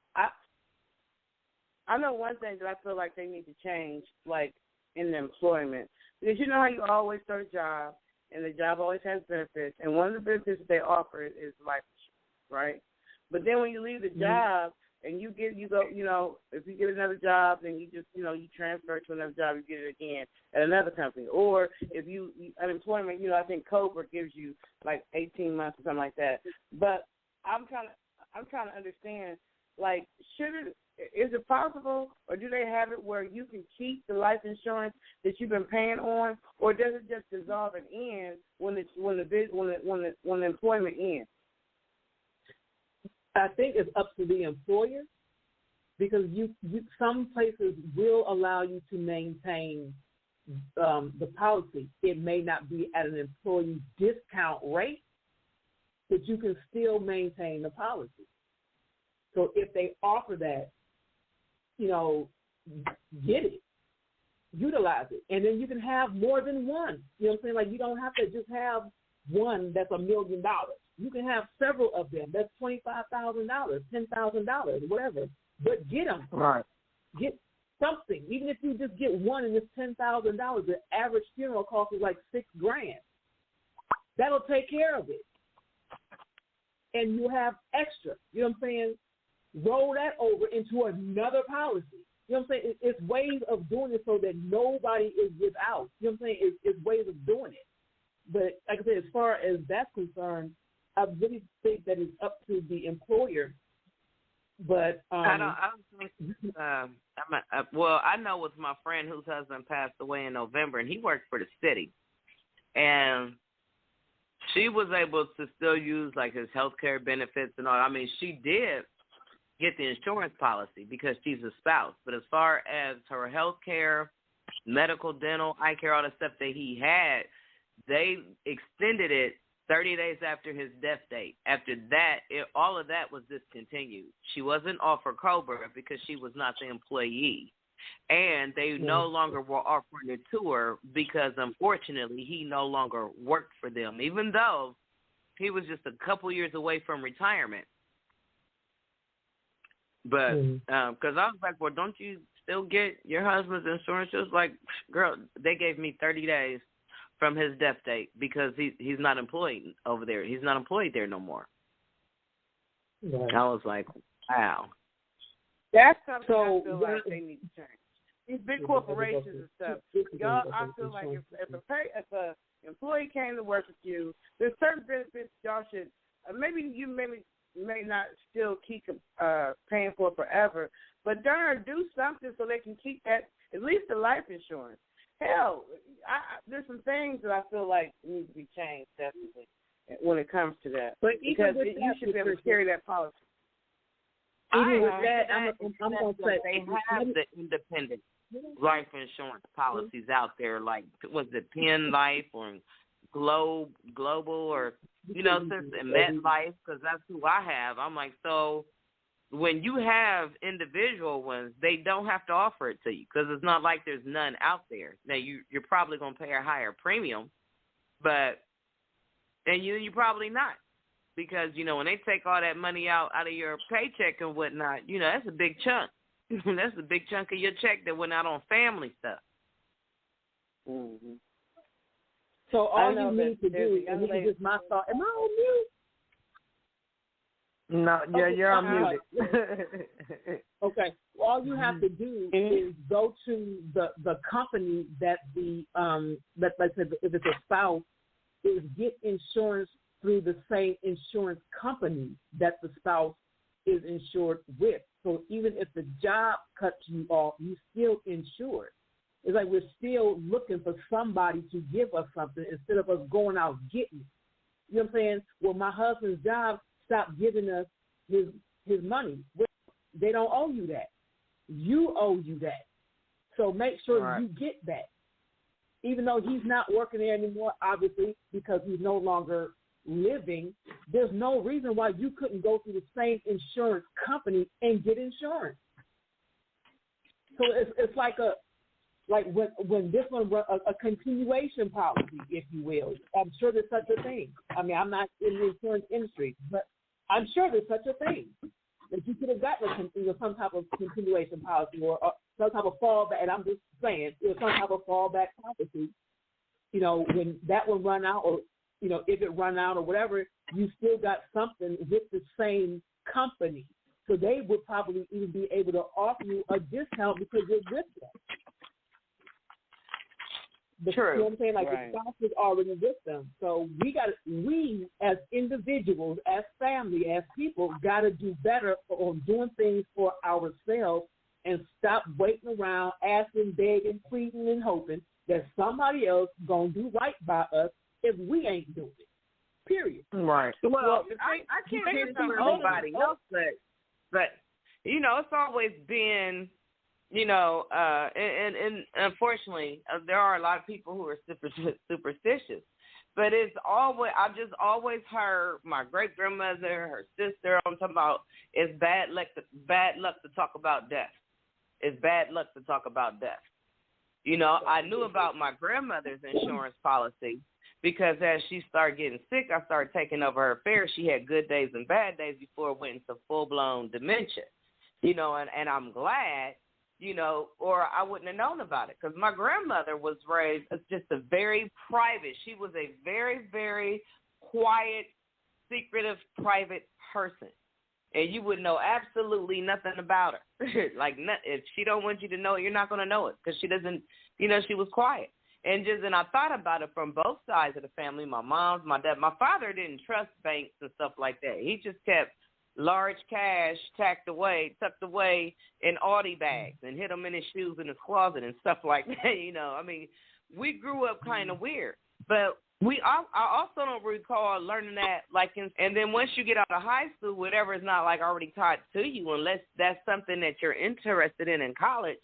I know one thing that I feel like they need to change, like in the employment, because you know how you always start a job, and the job always has benefits, and one of the benefits that they offer is life insurance, right? But then when you leave the job and you go, if you get another job, then you just, you transfer to another job, you get it again at another company. Or if you unemployment, I think Cobra gives you like 18 months or something like that. But I'm trying to understand, like, is it possible, or do they have it where you can keep the life insurance that you've been paying on, or does it just dissolve and end when the employment ends? I think it's up to the employer because some places will allow you to maintain the policy. It may not be at an employee discount rate, but you can still maintain the policy. So if they offer that, get it, utilize it, and then you can have more than one. You know what I'm saying? Like, you don't have to just have one that's $1 million. You can have several of them. That's $25,000, $10,000, whatever. But get them. Right. Get something. Even if you just get one and it's $10,000, the average funeral cost is like $6,000. That'll take care of it. And you have extra. You know what I'm saying? Roll that over into another policy. You know what I'm saying? It's ways of doing it so that nobody is without. You know what I'm saying? It's ways of doing it. But like I said, as far as that's concerned, I really think that it's up to the employer. But I don't think. I know with my friend whose husband passed away in November, and he worked for the city, and she was able to still use like his health care benefits and all. I mean, she did get the insurance policy because she's a spouse. But as far as her health care, medical, dental, eye care, all the stuff that he had, they extended it 30 days after his death date. After that, all of that was discontinued. She wasn't offered COBRA because she was not the employee. And they no longer were offering it to her because, unfortunately, he no longer worked for them, even though he was just a couple years away from retirement. But because I was like, well, don't you still get your husband's insurance? She was like, girl, they gave me 30 days from his death date because he's not employed over there. He's not employed there no more. Right. I was like, wow. That's something I feel like they need to change. These big corporations and stuff, y'all, I feel like if an employee came to work with you, there's certain benefits y'all should, maybe you may not still keep paying for forever, but darn, do something so they can keep that, at least the life insurance. Hell, there's some things that I feel like need to be changed, definitely, when it comes to that. But because you should be able to carry that policy. Even with that, I'm going to say they have the independent life insurance policies out there, like was it Penn Life or Global or since MetLife, because that's who I have. I'm like, so when you have individual ones, they don't have to offer it to you because it's not like there's none out there. Now you're probably going to pay a higher premium, and you're probably not. Because, when they take all that money out of your paycheck and whatnot, that's a big chunk. That's a big chunk of your check that went out on family stuff. Mm-hmm. So all you need to do, and this is just my thought. Am I on mute? No, yeah, okay, you're on mute. Okay. Well, all you have to do is go to the company that let's say if it's a spouse, is get insurance through the same insurance company that the spouse is insured with. So even if the job cuts you off, you still insured. It's like we're still looking for somebody to give us something instead of us going out getting it. You know what I'm saying? Well, my husband's job stopped giving us his money. Well, they don't owe you that. You owe you that. So make sure you get that. Even though he's not working there anymore, obviously, because he's no longer living, there's no reason why you couldn't go through the same insurance company and get insurance. So it's like when this one a continuation policy, if you will. I'm sure there's such a thing. I mean, I'm not in the insurance industry, but I'm sure there's such a thing that you could have gotten some type of continuation policy or some type of fallback. And I'm just saying, some type of fallback policy. When that one run out, or if it run out or whatever, you still got something with the same company. So they would probably even be able to offer you a discount because you're with them. True. You know what I'm saying? Like the spouse is already with them. So we as individuals, as family, as people, got to do better on doing things for ourselves and stop waiting around, asking, begging, pleading, and hoping that somebody else going to do right by us if we ain't doing it. Period. Right. Well, I can't hear from anybody else, but it's always been and unfortunately, there are a lot of people who are superstitious. But it's always, I've just always heard my great grandmother, her sister, I'm talking about, it's bad luck to talk about death. It's bad luck to talk about death. I knew about my grandmother's insurance policy because as she started getting sick, I started taking over her affairs. She had good days and bad days before it went into full-blown dementia, and I'm glad, or I wouldn't have known about it because my grandmother was raised as just a very private. She was a very, very quiet, secretive, private person. And you would know absolutely nothing about her. If she don't want you to know it, you're not going to know it because she doesn't, she was quiet. And I thought about it from both sides of the family, my mom's, my dad. My father didn't trust banks and stuff like that. He just kept large cash tucked away in Audi bags and hid them in his shoes in his closet and stuff like that. We grew up kind of weird. But I also don't recall learning that, and then once you get out of high school, whatever is not already taught to you, unless that's something that you're interested in college,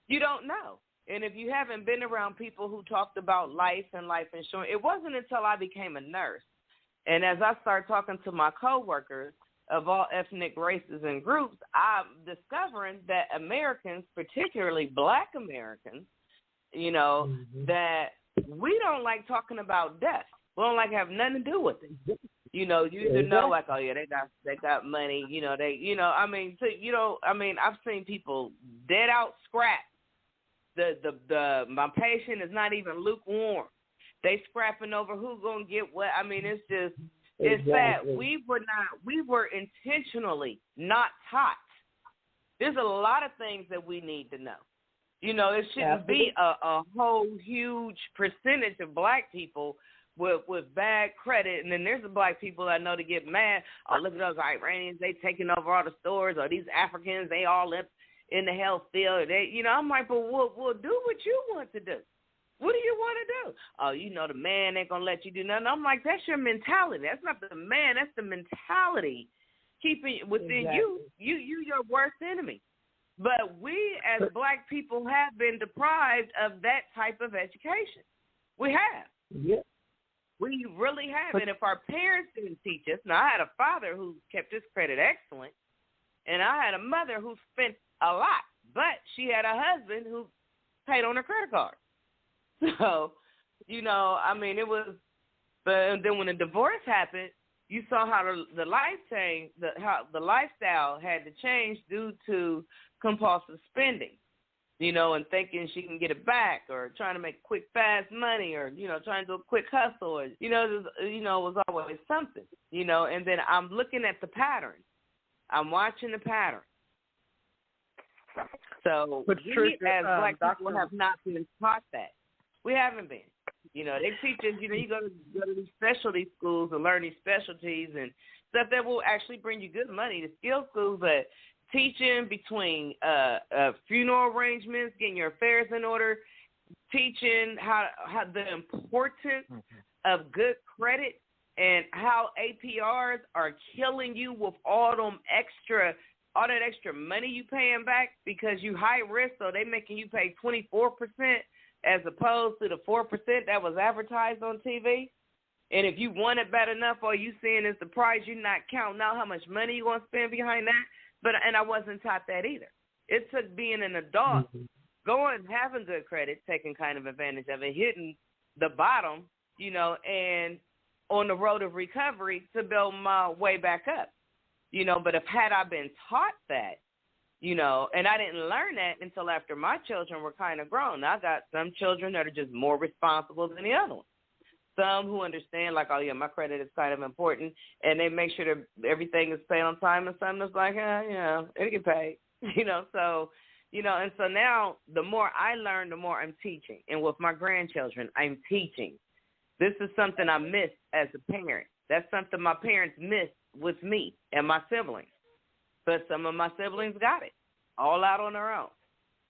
you don't know. And if you haven't been around people who talked about life and life insurance, it wasn't until I became a nurse. And as I started talking to my coworkers of all ethnic races and groups, I'm discovering that Americans, particularly Black Americans, that we don't like talking about death. We don't like have nothing to do with it. You either know oh yeah, they got money. I've seen people dead out scrap. My patient is not even lukewarm. They scrapping over who's gonna get what. It's sad. We were intentionally not taught. There's a lot of things that we need to know. It shouldn't be a whole huge percentage of Black people with bad credit, and then there's the Black people that know to get mad. Oh, look at those Iranians, they taking over all the stores, or these Africans, they all up in the health field. I'm like, but we'll do what you want to do. What do you want to do? Oh, the man ain't going to let you do nothing. I'm like, that's your mentality. That's not the man. That's the mentality keeping within you. You your worst enemy. But we as Black people have been deprived of that type of education. We have. Yeah. We really have. And if our parents didn't teach us, now I had a father who kept his credit excellent, and I had a mother who spent a lot, but she had a husband who paid on her credit card. So, it was, but then when the divorce happened, you saw how the life changed, how the lifestyle had to change due to compulsive spending, and thinking she can get it back, or trying to make quick, fast money, or, trying to do a quick hustle, or, it was always something, and then I'm looking at the pattern. I'm watching the pattern. So we as Black people have not been taught that. We haven't been. They teach us, you go to these specialty schools and learn these specialties and stuff that will actually bring you good money, the skill schools, but teaching between funeral arrangements, getting your affairs in order, teaching how the importance of good credit and how APRs are killing you with all that extra money you paying back because you high risk, so they making you pay 24% as opposed to the 4% that was advertised on TV. And if you want it bad enough, all you seeing is the price. You're not counting out how much money you're going to spend behind that. And I wasn't taught that either. It took being an adult, going, having good credit, taking kind of advantage of it, hitting the bottom, and on the road of recovery to build my way back up. But had I been taught that, and I didn't learn that until after my children were kind of grown. I got some children that are just more responsible than the other ones. Some who understand, like, oh, yeah, my credit is kind of important, and they make sure that everything is paid on time, and some that's like, it'll get paid, So, and so now the more I learn, the more I'm teaching. And with my grandchildren, I'm teaching. This is something I missed as a parent. That's something my parents missed with me and my siblings. But some of my siblings got it all out on their own.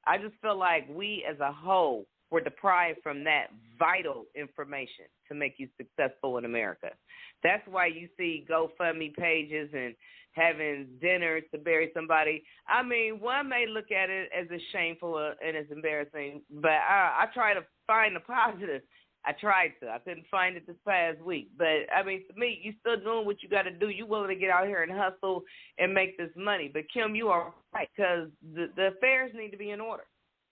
I just feel like we as a whole were deprived from that vital information to make you successful in America. That's why you see GoFundMe pages and having dinners to bury somebody. I mean, one may look at it as a shameful and as embarrassing, but I try to find the positive. I tried to. I couldn't find it this past week. But, I mean, to me, you still doing what you got to do. You willing to get out here and hustle and make this money. But, Kim, you are right, because the affairs need to be in order.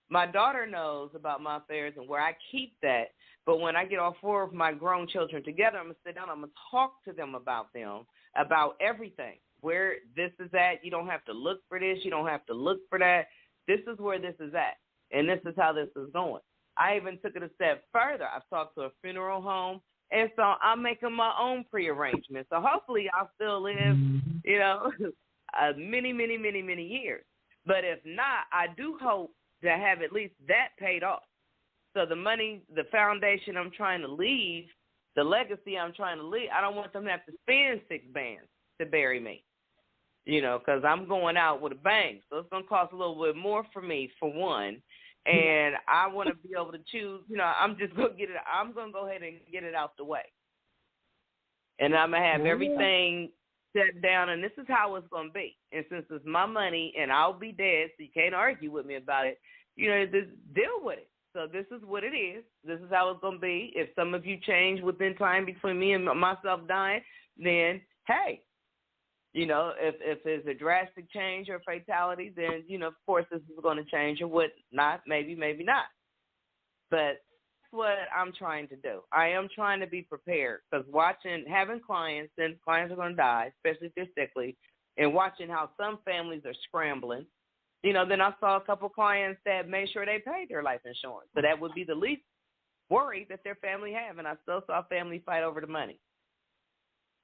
My daughter knows about my affairs and where I keep that. But when I get all four of my grown children together, I'm going to sit down. I'm going to talk to them, about everything. Where this is at, you don't have to look for this. You don't have to look for that. This is where this is at, and this is how this is going. I even took it a step further. I've talked to a funeral home, and so I'm making my own pre-arrangements. So hopefully I'll still live, many, many, many, many years. But if not, I do hope to have at least that paid off. So the money, the foundation I'm trying to leave, the legacy I'm trying to leave, I don't want them to have to spend $6 bands to bury me, because I'm going out with a bang. So it's going to cost a little bit more for me, for one. And I want to be able to choose, I'm just going to get it. I'm going to go ahead and get it out the way. And I'm going to have everything set down, and this is how it's going to be. And since it's my money and I'll be dead, so you can't argue with me about it, just deal with it. So this is what it is. This is how it's going to be. If some of you change within time between me and myself dying, then, hey, if there's a drastic change or fatality, then, of course, this is going to change or what not, maybe not. But that's what I'm trying to do. I am trying to be prepared because having clients, and clients are going to die, especially if they're sickly, and watching how some families are scrambling. Then I saw a couple clients that made sure they paid their life insurance. So that would be the least worry that their family have. And I still saw family fight over the money.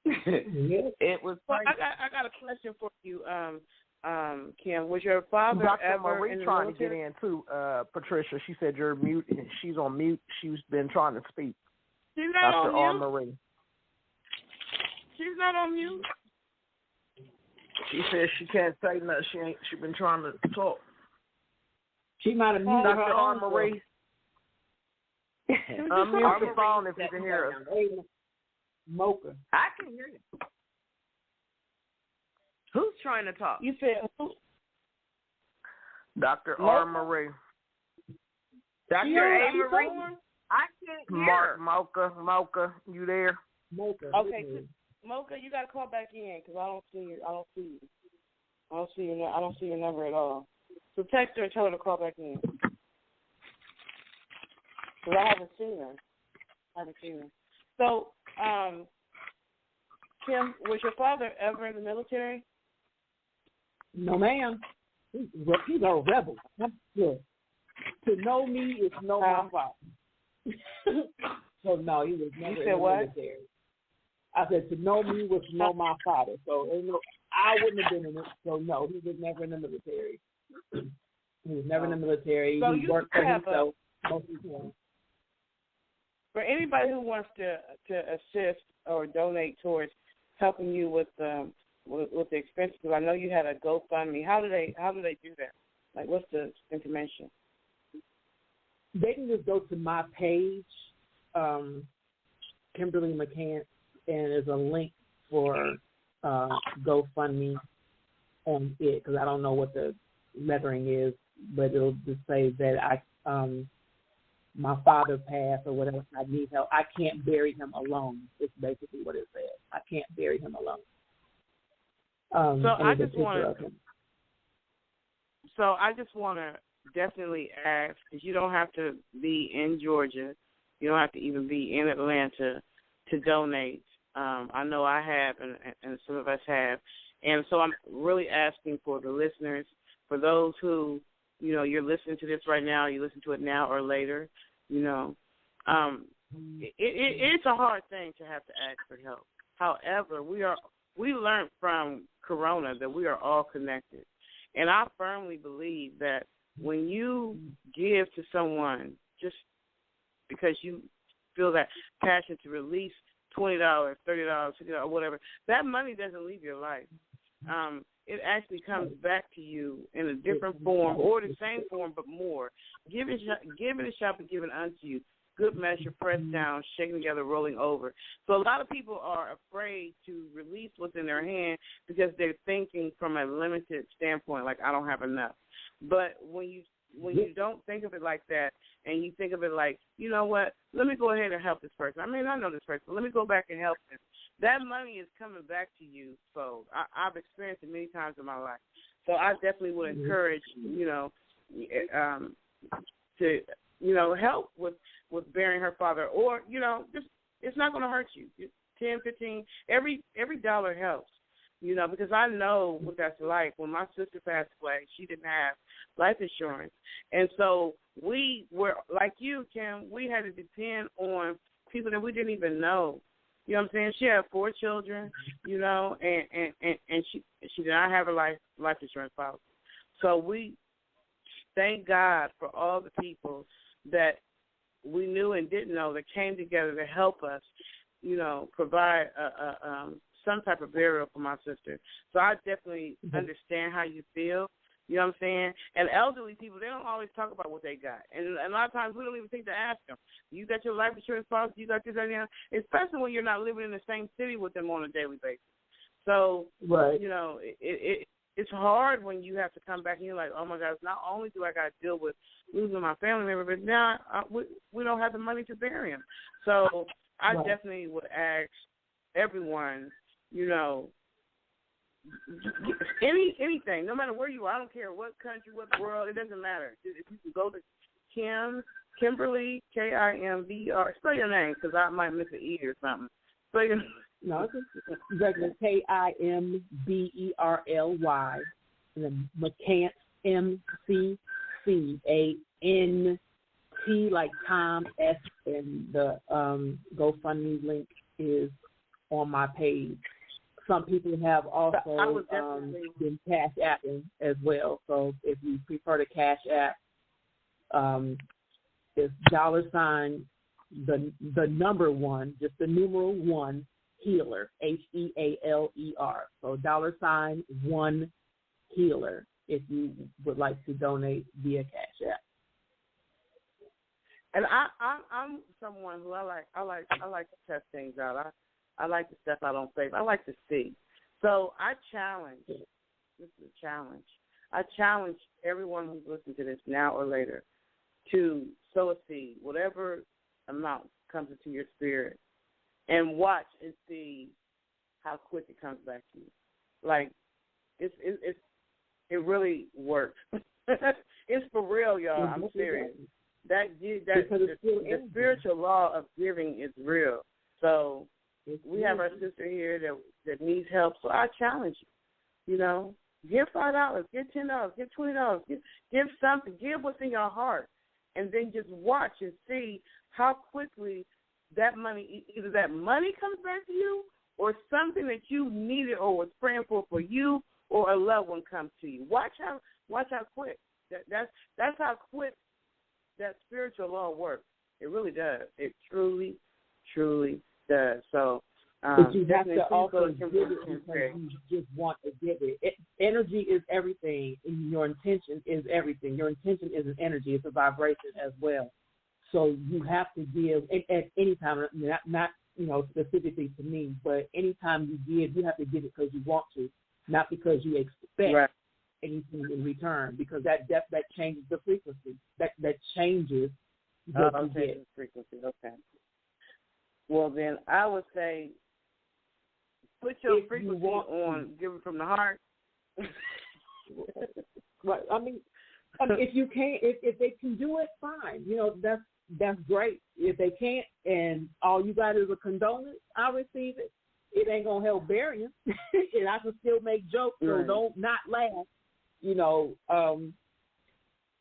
It was. Well, I got a question for you, Kim. Was your father Dr. ever Marie in the trying military? to get in too, Patricia? She said you're mute. She's on mute. She's been trying to speak. She's not Dr. on R. mute. Marie. She's not on mute. She says she can't say nothing. She's been trying to talk. She might have muted Dr. her R. own Marie. Unmute the phone if you can hear us. Mocha. I can hear you. Who's trying to talk? You said who? Dr. R. Marie. Dr. A. Marie? I can't hear. Mocha, you there? Mocha. Okay, Mocha, you got to call back in because I don't see you. I don't see your number at all. So text her and tell her to call back in. Because I haven't seen her. So, Kim, was your father ever in the military? No, ma'am. He's a rebel. That's good. To know me is to know my father. So, no, he was never in the military. I said, to know me was to know my father. So, I wouldn't have been in it. So, no, he was never in the military. He was never in the military. So he worked for himself most of the time. For anybody who wants to assist or donate towards helping you with the expenses, because I know you had a GoFundMe. How do they do that? Like, what's the information? They can just go to my page, Kimberly McCants, and there's a link for GoFundMe on it, because I don't know what the lettering is, but it'll just say that my father passed or whatever, I need help. I can't bury him alone. It's basically what it says. I can't bury him alone. So I just want to definitely ask, because you don't have to be in Georgia. You don't have to even be in Atlanta to donate. I know I have, and some of us have. And so I'm really asking for the listeners, for those who, you're listening to this right now, you listen to it now or later, it's a hard thing to have to ask for help. However, we learned from Corona that we are all connected. And I firmly believe that when you give to someone just because you feel that passion to release $20, $30, $50, whatever, that money doesn't leave your life. it actually comes back to you in a different form or the same form but more. Give it a shot and give it unto you. Good measure, pressed down, shaken together, rolling over. So a lot of people are afraid to release what's in their hand because they're thinking from a limited standpoint, like I don't have enough. But when you don't think of it like that and you think of it like, you know what, let me go ahead and help this person. I mean, I know this person, but let me go back and help them. That money is coming back to you. So I've experienced it many times in my life. So I definitely would encourage, to help with burying her father, or just it's not going to hurt you. 10, 15, every dollar helps, because I know what that's like. When my sister passed away, she didn't have life insurance, and so we were like you, Kim. We had to depend on people that we didn't even know. You know what I'm saying? She had 4 children, and she did not have a life insurance policy. So we thank God for all the people that we knew and didn't know that came together to help us, provide some type of burial for my sister. So I definitely understand how you feel. You know what I'm saying? And elderly people, they don't always talk about what they got. And a lot of times we don't even think to ask them, you got your life insurance policy, you got this, and that, especially when you're not living in the same city with them on a daily basis. So, right. It's hard when you have to come back and you're like, oh, my God, not only do I got to deal with losing my family member, but now we don't have the money to bury him. So I definitely would ask everyone, anything, no matter where you are. I don't care what country, what world, it doesn't matter. If you can go to Kimberly, Kimber, spell your name because I might miss an E or something. Spell your No, it's regular Kimberly, and then McCant, MCCANT, like Tom S, and the GoFundMe link is on my page. Some people have also been Cash Apping as well. So if you prefer to Cash App, it's $, the number 1, just the numeral 1, healer, HEALER. So $1 healer if you would like to donate via Cash App. And I'm someone who I like to test things out. I like to step out on faith. I like to see. So I challenge. This is a challenge. I challenge everyone who's listening to this now or later to sow a seed, whatever amount comes into your spirit, and watch and see how quick it comes back to you. Like it really works. It's for real, y'all. I'm serious. The spiritual law of giving is real. So we have our sister here that needs help. So I challenge you. Give $5, give $10, give $20, give something, give what's in your heart, and then just watch and see how quickly that money, either that money comes back to you or something that you needed or was praying for you or a loved one comes to you. Watch how quick. That's how quick that spiritual law works. It really does. It truly, truly does. So, but you have to also give it because you just want to give it. Energy is everything, and your intention is everything. Your intention is an energy. It's a vibration as well. So you have to give at any time, not specifically to me, but anytime you give, you have to give it because you want to, not because you expect anything in return, because that changes the frequency. That changes the frequency. Okay. Well, then I would say put your frequency on, give it from the heart. Right. I mean, if you can't, if they can do it, fine. That's great. If they can't, and all you got is a condolence, I'll receive it. It ain't gonna help burying, and I can still make jokes, so don't not laugh.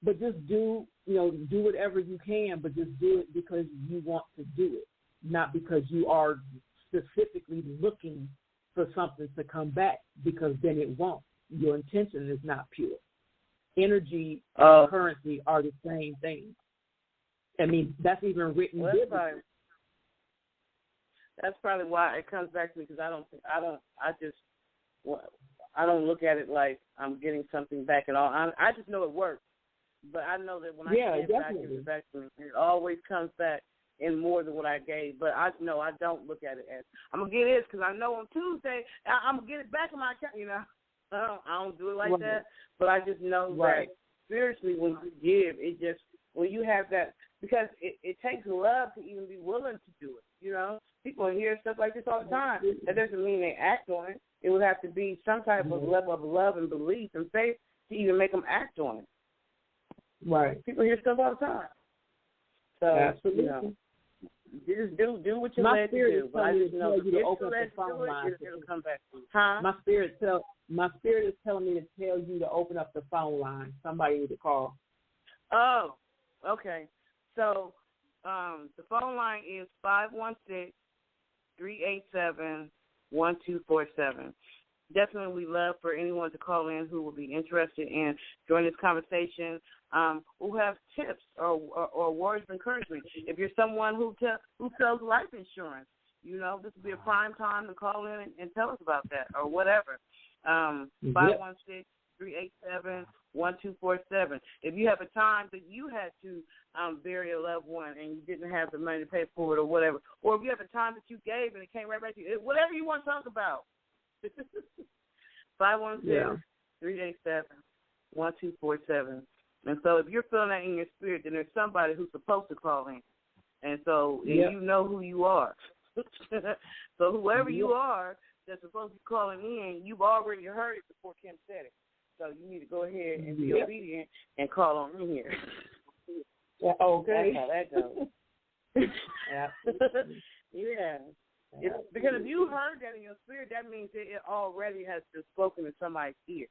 But just do whatever you can, but just do it because you want to do it, not because you are specifically looking for something to come back, because then it won't. Your intention is not pure. Energy and currency are the same thing. I mean, that's even written. That's probably why it comes back to me, because I don't look at it like I'm getting something back at all. I just know it works. But I know that when I give it back to me, it always comes back in more than what I gave. But I know I don't look at it as, I'm going to get this because I know on Tuesday I'm going to get it back in my account, you know. I don't do it like that. But I just know that spiritually when you give, it just, when you have that, because it takes love to even be willing to do it, you know. People hear stuff like this all the time. That doesn't mean they act on it. It would have to be some type of level of love and belief and faith to even make them act on it. Right. People hear stuff all the time. So, absolutely. You know, just do what you're led to do. But I just know if you're led to do it, it'll come back to you. Huh? My spirit is telling me to tell you to open up the phone line. Somebody need to call. Oh, okay. So the phone line is 516-387-1247. Definitely we love for anyone to call in who will be interested in joining this conversation, who have tips or words of encouragement. If you're someone who sells life insurance, you know, this would be a prime time to call in and tell us about that or whatever. 516-387-1247. If you have a time that you had to bury a loved one and you didn't have the money to pay for it or whatever, or if you have a time that you gave and it came right back to you, whatever you want to talk about. 516-387-1247. And so if you're feeling that in your spirit, then there's somebody who's supposed to call in. And so you know who you are. So whoever you are that's supposed to be calling in, you've already heard it before Kim said it. So you need to go ahead and be obedient and call on in here. Okay. That's how that goes. Yeah. Because if you heard that in your spirit, that means that it already has been spoken in somebody's ear.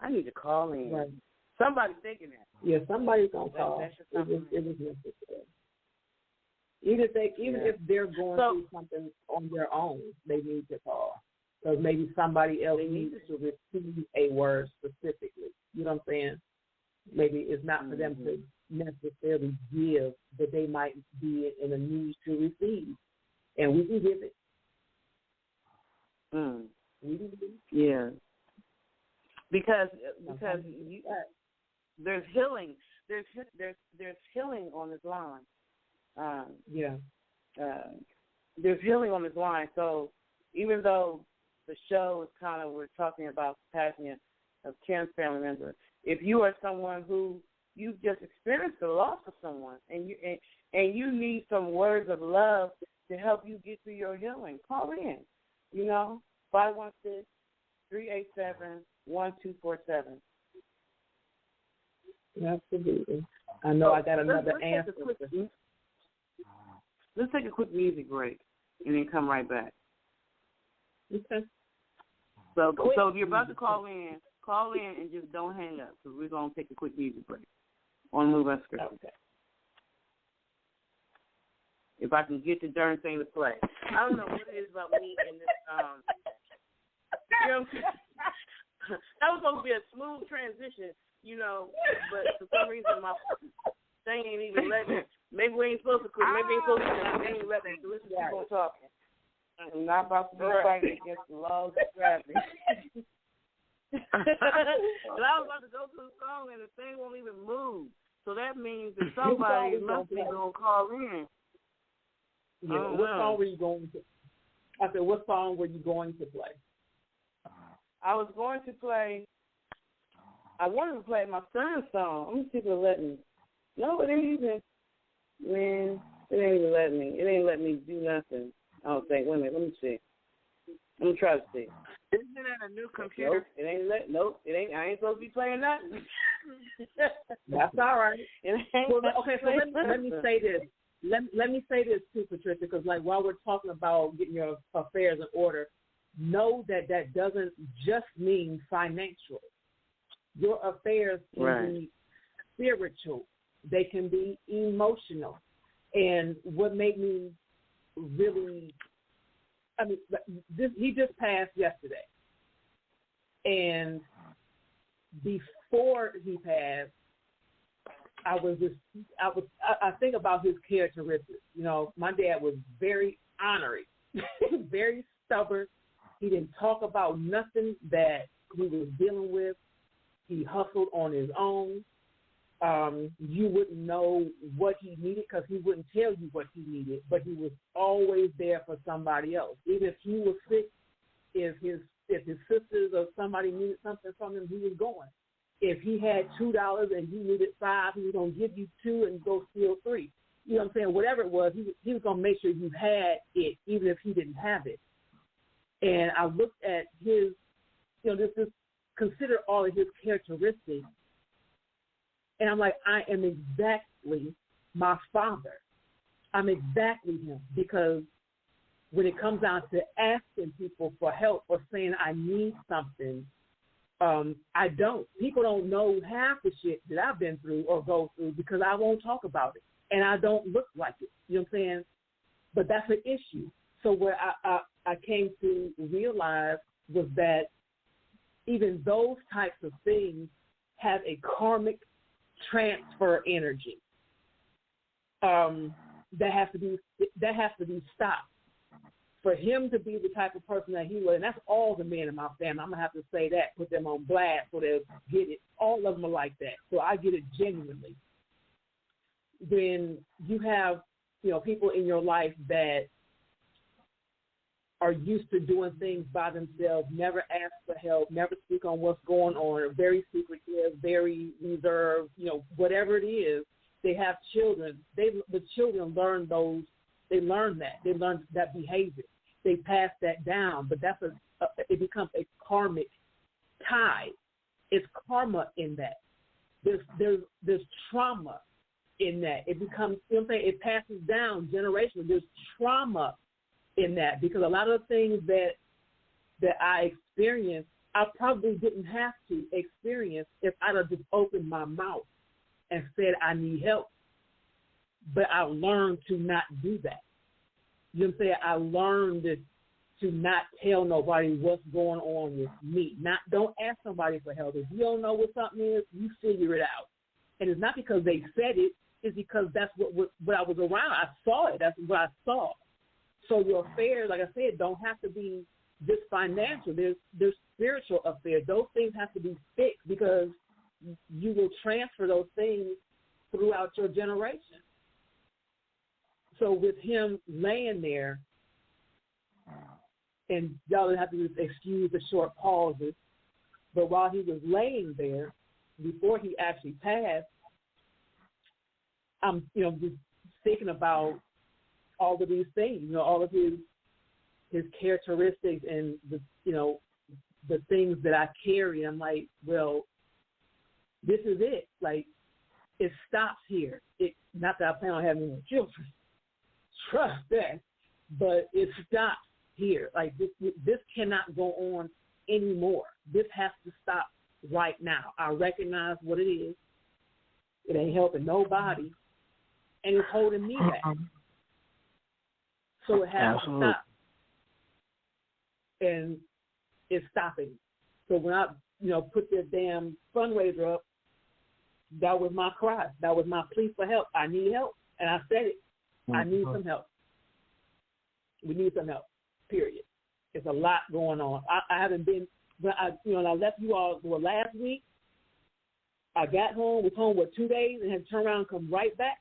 I need to call in. Right. Somebody's thinking that. Yeah, somebody's going to call. It was necessary. Even if they're going through something on their own, they need to call. Because maybe somebody else needs to receive a word specifically. You know what I'm saying? Maybe it's not for them to necessarily give, but they might be in a need to receive. And we can give it. We can give it. Yeah. Because there's healing. There's healing on this line. There's healing on this line. So even though the show is kind of, we're talking about the passing of Kim's family member, if you are someone who you've just experienced the loss of someone and you need some words of love to help you get through your healing, call in. You know, 516-387-1247. Absolutely. I know I got another answer. Let's take a quick music break and then come right back. Okay. So if you're about to call in and just don't hang up because we're going to take a quick music break on Move Unscripted. Okay. If I can get the darn thing to play. I don't know what it is about me and this. You know, that was supposed to be a smooth transition, you know, but for some reason my thing ain't even letting me. Maybe we ain't supposed to quit. Maybe we ain't supposed to quit. They ain't letting me listen to people talking. I'm not about to be fighting against the laws of gravity. And I was about to go to the song and the thing won't even move. So that means that somebody must be going to call in. Yeah, what song were you going to? I said, what song were you going to play? I was going to play. I wanted to play my son's song. Let me see if it'll let me. No, it ain't even. Man, it ain't even let me. It ain't let me do nothing. I don't think. Wait a minute. Let me see. Let me try to see. Isn't it a new computer? Nope, it ain't let. Nope, it ain't. I ain't supposed to be playing nothing. That's all right. Well, okay, so let me say this. Let me say this too, Patricia, because like while we're talking about getting your affairs in order, know that doesn't just mean financial. Your affairs can be spiritual. They can be emotional. And what made me really, he just passed yesterday. And before he passed, I think about his characteristics. You know, my dad was very ornery, very stubborn. He didn't talk about nothing that he was dealing with. He hustled on his own. You wouldn't know what he needed because he wouldn't tell you what he needed, but he was always there for somebody else. Even if he was sick, if his sisters or somebody needed something from him, he was going. If he had $2 and you needed $5, he was going to give you $2 and go steal $3. You know what I'm saying? Whatever it was, he was going to make sure you had it, even if he didn't have it. And I looked at his, just consider all of his characteristics, and I'm like, I am exactly my father. I'm exactly him, because when it comes down to asking people for help or saying I need something, I don't. People don't know half the shit that I've been through or go through because I won't talk about it, and I don't look like it. You know what I'm saying? But that's an issue. So what I came to realize was that even those types of things have a karmic transfer energy that has to be stopped. For him to be the type of person that he was, and that's all the men in my family. I'm gonna have to say that, put them on blast so they'll get it. All of them are like that, so I get it genuinely. When you have, people in your life that are used to doing things by themselves, never ask for help, never speak on what's going on, are very secretive, very reserved, whatever it is, they have children. The children learn those. They learn that. They learn that behavior. They pass that down, but it becomes a karmic tie. It's karma in that. There's trauma in that. It becomes, it passes down generationally. There's trauma in that, because a lot of the things that I experienced, I probably didn't have to experience if I'd have just opened my mouth and said I need help. But I learned to not do that. You know what I'm saying? I learned to not tell nobody what's going on with me. Don't ask somebody for help. If you don't know what something is, you figure it out. And it's not because they said it. It's because that's what I was around. I saw it. That's what I saw. So your affairs, like I said, don't have to be just financial. There's spiritual affairs. Those things have to be fixed, because you will transfer those things throughout your generation. So with him laying there, and y'all have to excuse the short pauses, but while he was laying there, before he actually passed, I'm just thinking about all of these things, all of his characteristics and the things that I carry. I'm like, well, this is it. Like, it stops here. Not that I plan on having more children. Trust that, but it stops here. Like, this cannot go on anymore. This has to stop right now. I recognize what it is. It ain't helping nobody, and it's holding me back. So it has to stop, and it's stopping. So when I, put this damn fundraiser up, that was my cry. That was my plea for help. I need help, and I said it. I need some help. We need some help, period. There's a lot going on. I haven't been, when I left you all last week. I got home, was home, 2 days, and had to turn around and come right back.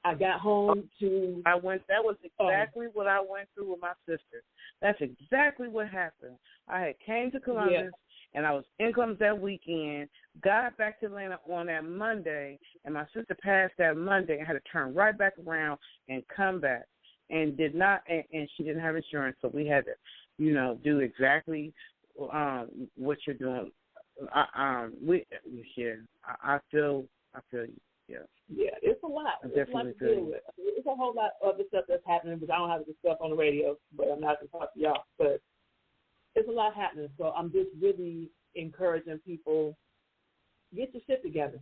I got home to... that was exactly what I went through with my sister. That's exactly what happened. I had came to Columbus, and I was in Columbus that weekend, got back to Atlanta on that Monday, and my sister passed that Monday and had to turn right back around and come back, and did not, and she didn't have insurance, so we had to, do exactly what you're doing. I feel you. Yeah, it's a lot. It's a lot to deal with. It's a whole lot of other stuff that's happening, but I don't have to discuss on the radio, but I'm not going to talk to y'all. But it's a lot happening, so I'm just really encouraging people, get your shit together.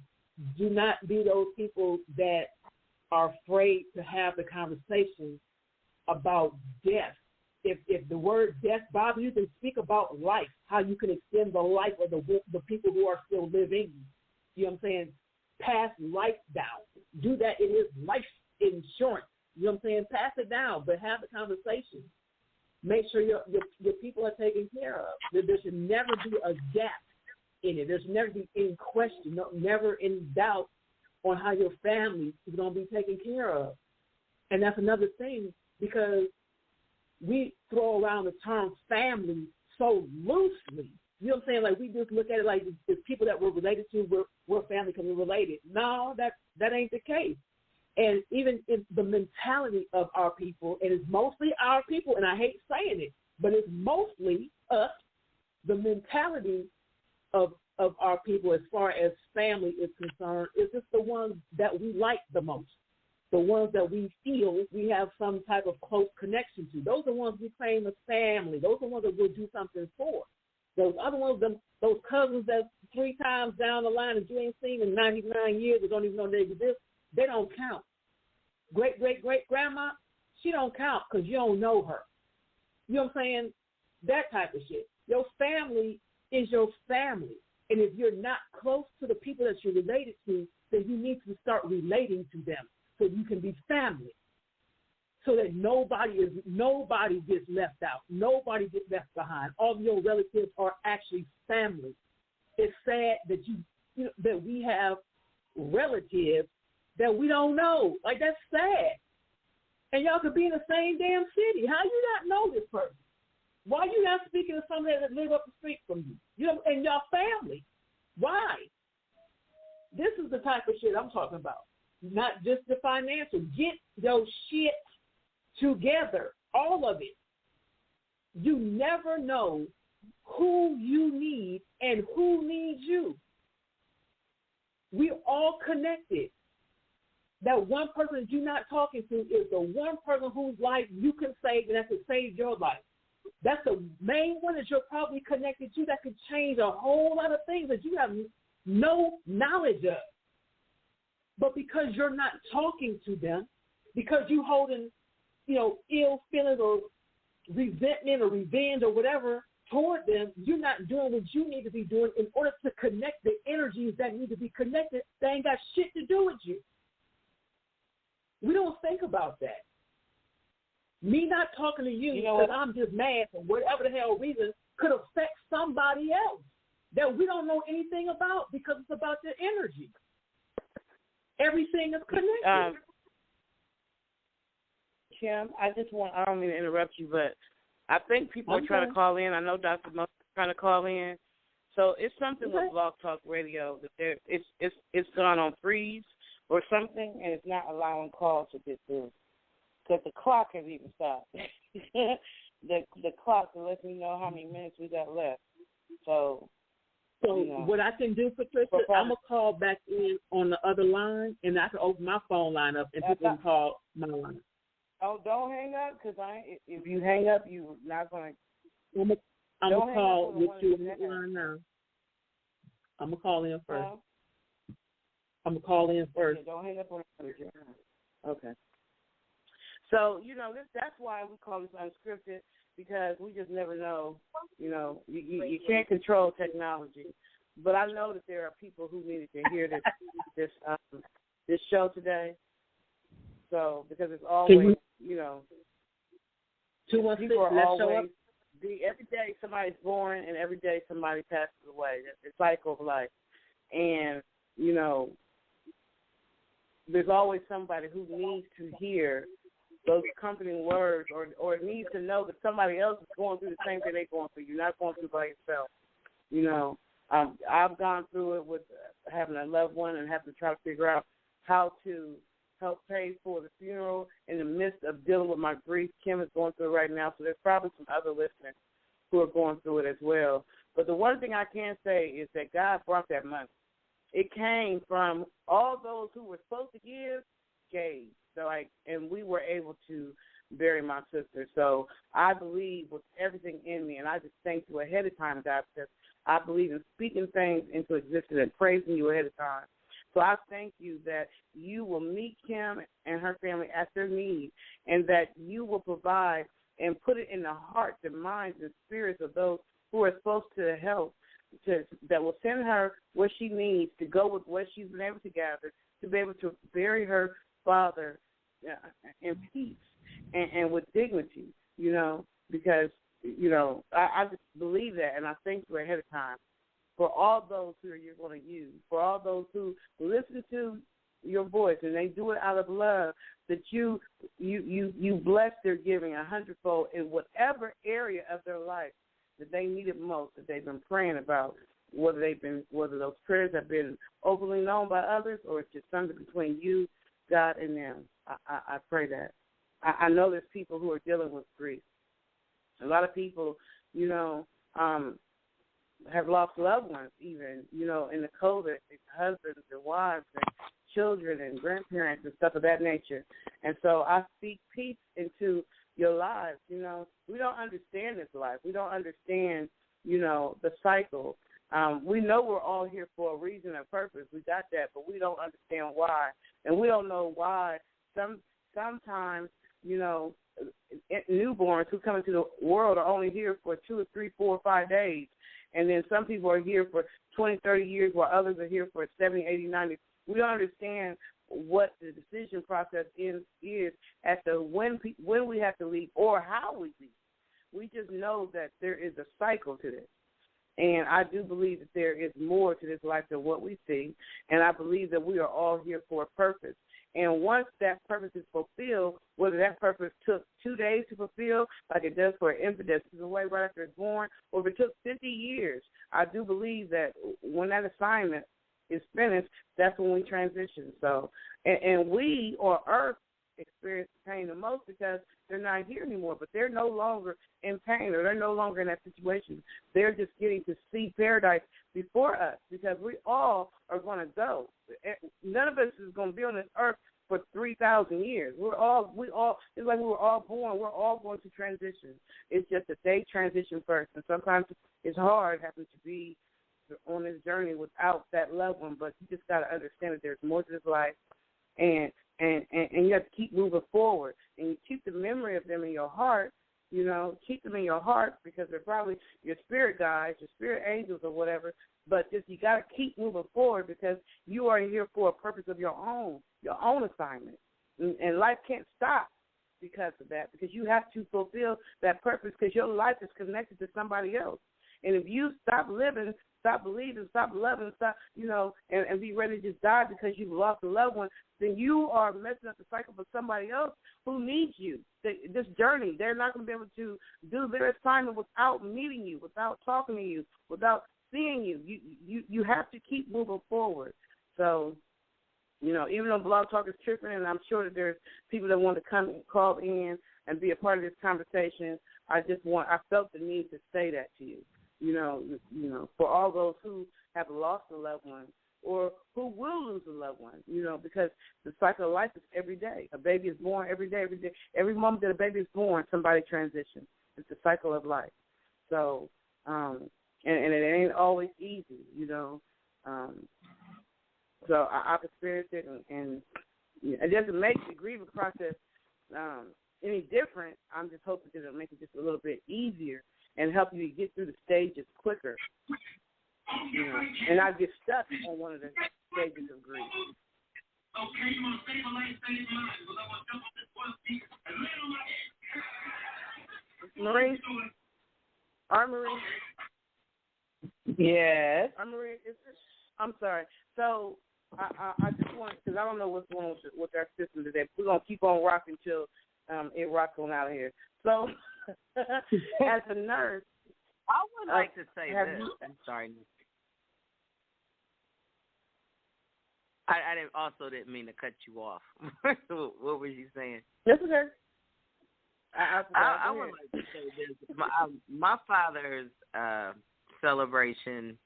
Do not be those people that are afraid to have the conversation about death. If the word death bothers you, then speak about life, how you can extend the life of the people who are still living. You know what I'm saying? Pass life down. Do that. It is life insurance. You know what I'm saying? Pass it down, but have the conversation. Make sure your people are taken care of. There should never be a gap in it. There should never be any question, never in doubt on how your family is going to be taken care of. And that's another thing, because we throw around the term family so loosely. You know what I'm saying? Like, we just look at it like the people that we're related to, we're family because we're related. No, that ain't the case. And even in the mentality of our people, and it's mostly our people, and I hate saying it, but it's mostly us, the mentality of our people as far as family is concerned, is just the ones that we like the most, the ones that we feel we have some type of close connection to. Those are the ones we claim as family. Those are the ones that we'll do something for. Those other ones, those cousins that 3 times down the line that you ain't seen in 99 years or don't even know they exist, they don't count. Great-great-great-grandma, she don't count because you don't know her. You know what I'm saying? That type of shit. Your family is your family. And if you're not close to the people that you're related to, then you need to start relating to them so you can be family. So that nobody gets left out. Nobody gets left behind. All of your relatives are actually family. It's sad that that we have relatives that we don't know. Like, that's sad. And y'all could be in the same damn city. How you not know this person? Why you not speaking to somebody that live up the street from you? You know, and y'all family. Why? This is the type of shit I'm talking about. Not just the financial. Get your shit together. All of it. You never know who you need and who needs you. We're all connected. That one person that you're not talking to is the one person whose life you can save, and that could save your life. That's the main one that you're probably connected to that could change a whole lot of things that you have no knowledge of. But because you're not talking to them, because you're holding, ill feelings or resentment or revenge or whatever toward them, you're not doing what you need to be doing in order to connect the energies that need to be connected. They ain't got shit to do with you. We don't think about that. Me not talking to you because I'm just mad for whatever the hell reason could affect somebody else that we don't know anything about because it's about their energy. Everything is connected. Kim, I don't mean to interrupt you, but I think people are trying to call in. I know Dr. Mo is trying to call in. So it's something with Blog Talk Radio that it's gone on freeze or something, and it's not allowing calls to get through. Because the clock has even stopped. the clock lets me know how many minutes we got left. So what I can do, Patricia, I'm going to call back in on the other line, and I can open my phone line up, and people can call my line. Oh, don't hang up, because if you hang up, you're not going to. I'm going to call with you on the line now. I'm going to call in first. I'm going to call in first. Okay, don't hang up on the line. Okay. So, that's why we call this Unscripted, because we just never know. You can't control technology. But I know that there are people who needed to hear this show today. So, because it's always, people are always, every day somebody's born and every day somebody passes away. That's the cycle of life. And, there's always somebody who needs to hear those comforting words or needs to know that somebody else is going through the same thing they're going through. You're not going through by yourself. I've gone through it with having a loved one and having to try to figure out how to help pay for the funeral in the midst of dealing with my grief. Kim is going through it right now, so there's probably some other listeners who are going through it as well. But the one thing I can say is that God brought that money. It came from all those who were supposed to gave. So and we were able to bury my sister. So I believe with everything in me, and I just thank you ahead of time, God, because I believe in speaking things into existence and praising you ahead of time. So I thank you that you will meet Kim and her family at their need, and that you will provide and put it in the hearts and minds and spirits of those who are supposed to help, that will send her what she needs to go with what she's been able to gather to be able to bury her father in peace and with dignity, because, I just believe that, and I thank you ahead of time for all those who you're going to use, for all those who listen to your voice and they do it out of love, that you bless their giving 100-fold in whatever area of their life that they need it most, that they've been praying about, whether those prayers have been openly known by others or it's just something between you, God, and them. I pray that. I know there's people who are dealing with grief. A lot of people, have lost loved ones even, in the COVID, their husbands, their wives, their children and grandparents and stuff of that nature. And so I speak peace into your lives. We don't understand this life. We don't understand, the cycle. We know we're all here for a reason and purpose. We got that, but we don't understand why. And we don't know why sometimes, newborns who come into the world are only here for 2 or 3, 4, or 5 days. And then some people are here for 20, 30 years while others are here for 70, 80, 90. We don't understand what the decision process is as to when we have to leave or how we leave. We just know that there is a cycle to this. And I do believe that there is more to this life than what we see. And I believe that we are all here for a purpose. And once that purpose is fulfilled, whether that purpose took 2 days to fulfill, like it does for an infant that's away right after it's born, or if it took 50 years, I do believe that when that assignment is finished, that's when we transition. So, and we, or Earth, experience pain the most because they're not here anymore, but they're no longer in pain or they're no longer in that situation. They're just getting to see paradise before us because we all are going to go. None of us is going to be on this earth for 3,000 years. It's like we were all born. We're all going to transition. It's just that they transition first. And sometimes it's hard having to be on this journey without that loved one, but you just got to understand that there's more to this life. And you have to keep moving forward. And you keep the memory of them in your heart, keep them in your heart because they're probably your spirit guides, your spirit angels or whatever. But just you got to keep moving forward because you are here for a purpose of your own assignment. And life can't stop because of that, because you have to fulfill that purpose because your life is connected to somebody else. And if you stop living, stop believing, stop loving, stop, and be ready to just die because you've lost a loved one, then you are messing up the cycle for somebody else who needs you. This journey, they're not going to be able to do their assignment without meeting you, without talking to you, without seeing you. You have to keep moving forward. So, even though Blog Talk is tripping, and I'm sure that there's people that want to come and call in and be a part of this conversation, I felt the need to say that to you. For all those who have lost a loved one or who will lose a loved one, because the cycle of life is every day. A baby is born every day. Every moment that a baby is born, somebody transitions. It's the cycle of life. So, and it ain't always easy, So I've experienced it, and it doesn't make the grieving process any different. I'm just hoping that it'll make it just a little bit easier and help you get through the stages quicker, and not get stuck on one of the stages of grief. Okay, you want to save a life, save a life, because I want to jump on this one piece and lay on my Marie? Marie? Yes. Marie, I'm sorry. So I just want, because I don't know what's going on with our system today. We're going to keep on rocking till it rocks on out of here. So, as a nurse, I would like to say this. I'm sorry. I didn't mean to cut you off. What were you saying? Yes, okay. I would like to say this. My father's celebration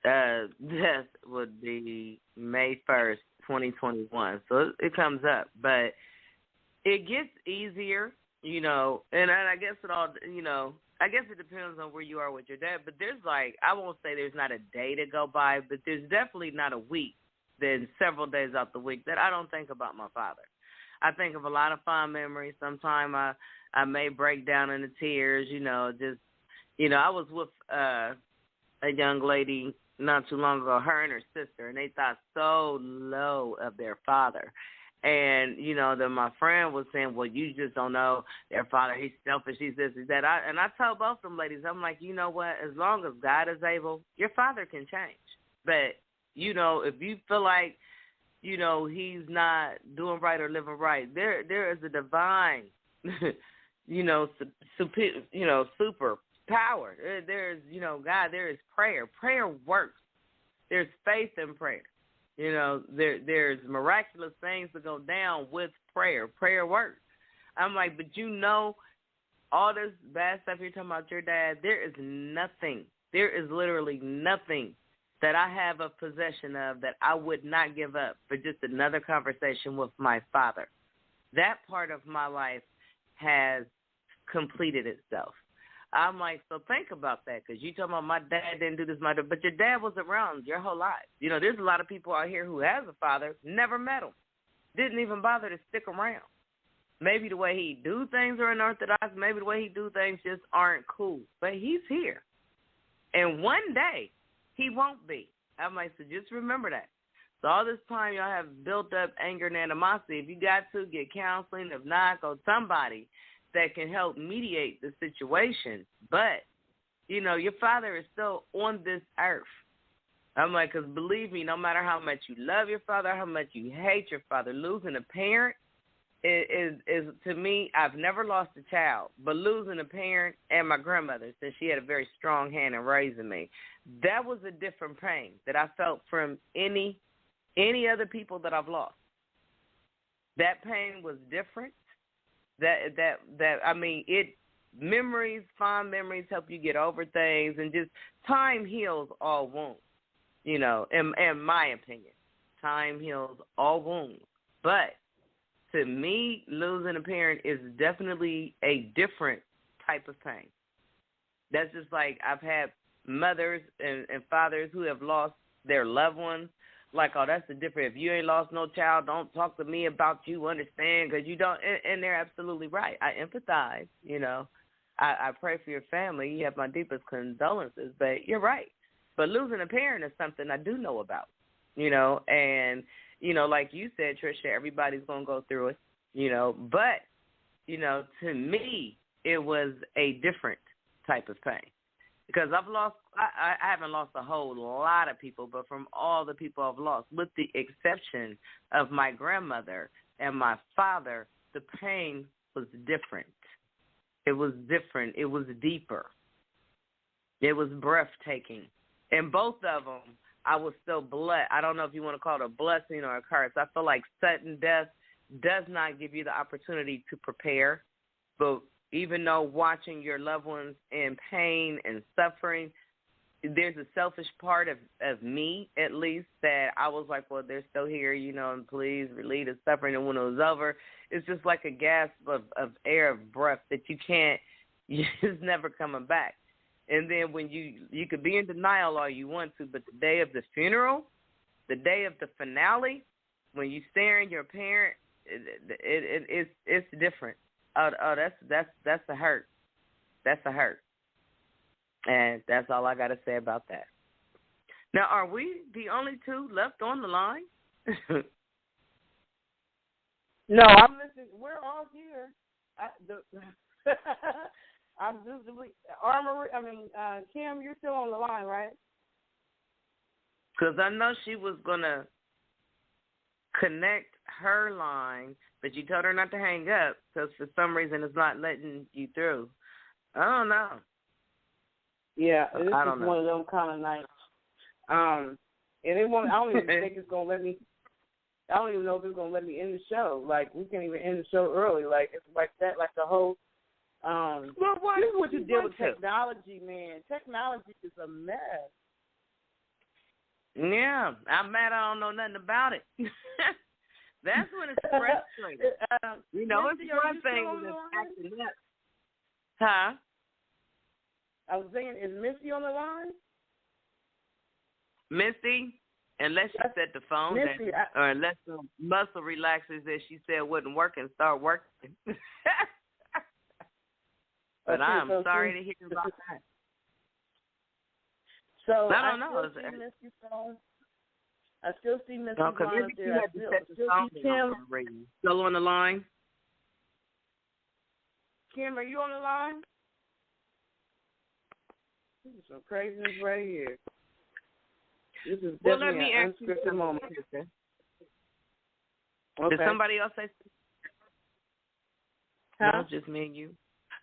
death would be May 1st, 2021. So it comes up, but it gets easier, and I guess I guess it depends on where you are with your dad, but there's I won't say there's not a day to go by, but there's definitely not a week, then several days out the week that I don't think about my father. I think of a lot of fond memories. Sometimes I may break down into tears, I was with a young lady not too long ago, her and her sister, and they thought so low of their father. And, then my friend was saying, well, you just don't know their father. He's selfish. He's this, he's that. And I told both of them ladies, I'm like, you know what? As long as God is able, your father can change. But, if you feel like, he's not doing right or living right, there is a divine, super power. There's, God, there is prayer. Prayer works. There's faith in prayer. There's miraculous things that go down with prayer. Prayer works. I'm like, but all this bad stuff you're talking about your dad, there is nothing. There is literally nothing that I have a possession of that I would not give up for just another conversation with my father. That part of my life has completed itself. I'm like, so think about that, because you talking about my dad didn't do this, but your dad was around your whole life. There's a lot of people out here who has a father, never met him, didn't even bother to stick around. Maybe the way he do things are unorthodox, maybe the way he do things just aren't cool, but he's here. And one day, he won't be. I'm like, so just remember that. So all this time y'all have built up anger and animosity. If you got to, get counseling. If not, go somebody that can help mediate the situation. But, your father is still on this earth. I'm like, because believe me, no matter how much you love your father, how much you hate your father, losing a parent is to me, I've never lost a child, but losing a parent and my grandmother, since she had a very strong hand in raising me, that was a different pain that I felt from any other people that I've lost. That pain was different. Memories, fond memories help you get over things, and just time heals all wounds, in my opinion. Time heals all wounds. But to me, losing a parent is definitely a different type of pain. That's just like I've had mothers and fathers who have lost their loved ones. Like, oh, that's the difference. If you ain't lost no child, don't talk to me about you, understand, because you don't. And they're absolutely right. I empathize, I pray for your family. You have my deepest condolences, but you're right. But losing a parent is something I do know about, and, like you said, Tricia, everybody's going to go through it, but, to me, it was a different type of pain. Because I haven't lost a whole lot of people, but from all the people I've lost, with the exception of my grandmother and my father, the pain was different. It was different. It was deeper. It was breathtaking. And both of them, I was still blessed. I don't know if you want to call it a blessing or a curse. I feel like sudden death does not give you the opportunity to prepare, but even though watching your loved ones in pain and suffering, there's a selfish part of me, at least, that I was like, well, they're still here, and please relieve the suffering. And when it was over, it's just like a gasp of air, of breath that it's never coming back. And then when you could be in denial all you want to, but the day of the funeral, the day of the finale, when you staring your parent, it's different. Oh, that's a hurt. That's a hurt. And that's all I got to say about that. Now, are we the only two left on the line? No, I'm listening. We're all here. I'm visibly Kim, you're still on the line, right? Because I know she was going to connect her line, but you told her not to hang up because for some reason it's not letting you through. I don't know. Yeah, this is one of them kind of nights. And it won't. I don't even think it's gonna let me. I don't even know if it's gonna let me end the show. Like, we can't even end the show early. Like, it's like that. Like the whole. Well, this is what you deal with technology, man. Technology is a mess. Yeah, I'm mad I don't know nothing about it. That's when it's frustrating. It's one thing that's acting up. Huh? I was saying, is Missy on the line? Missy, unless she set the phone down, or unless the muscle relaxers that she said wasn't working start working. But I'm sorry to hear about that. So I don't know. I still see Mrs. No, Vaughn up there. I still see Kim. Still on the line? Kim, are you on the line? This is some craziness right here. This is definitely an unscripted moment. Okay. Did somebody else say something? Huh? No, just me and you.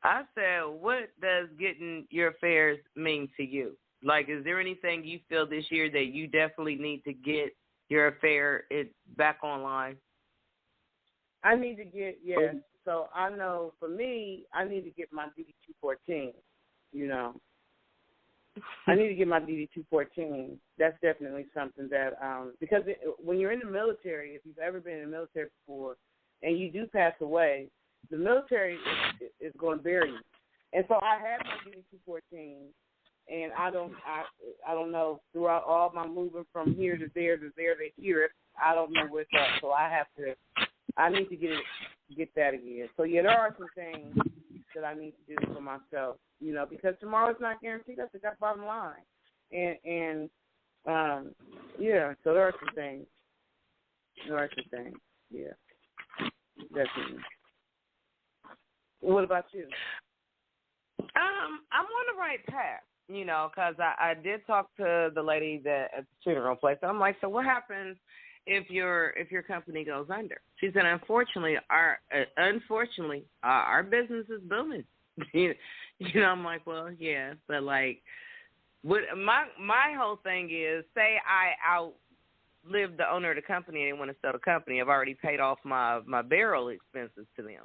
I said, what does getting your affairs mean to you? Like, is there anything you feel this year that you definitely need to get your affair back online? I need to get, yes. So I know for me, I need to get my DD-214, you know. I need to get my DD-214. That's definitely something that, because when you're in the military, if you've ever been in the military before, and you do pass away, the military is going to bury you. And so I have my DD-214, and I don't know, throughout all my moving from here to there to here, I don't know what's up. So I need to get that again. So, yeah, there are some things that I need to do for myself, you know, because tomorrow's not guaranteed. That's the bottom line. And yeah, so there are some things. Yeah, definitely. What about you? I'm on the right path, you know, because I did talk to the lady at the funeral place. I'm like, so what happens if your company goes under? She said, unfortunately, our business is booming. You know, I'm like, well, yeah, but like, what my whole thing is, say I outlived the owner of the company and they want to sell the company. I've already paid off my burial expenses to them.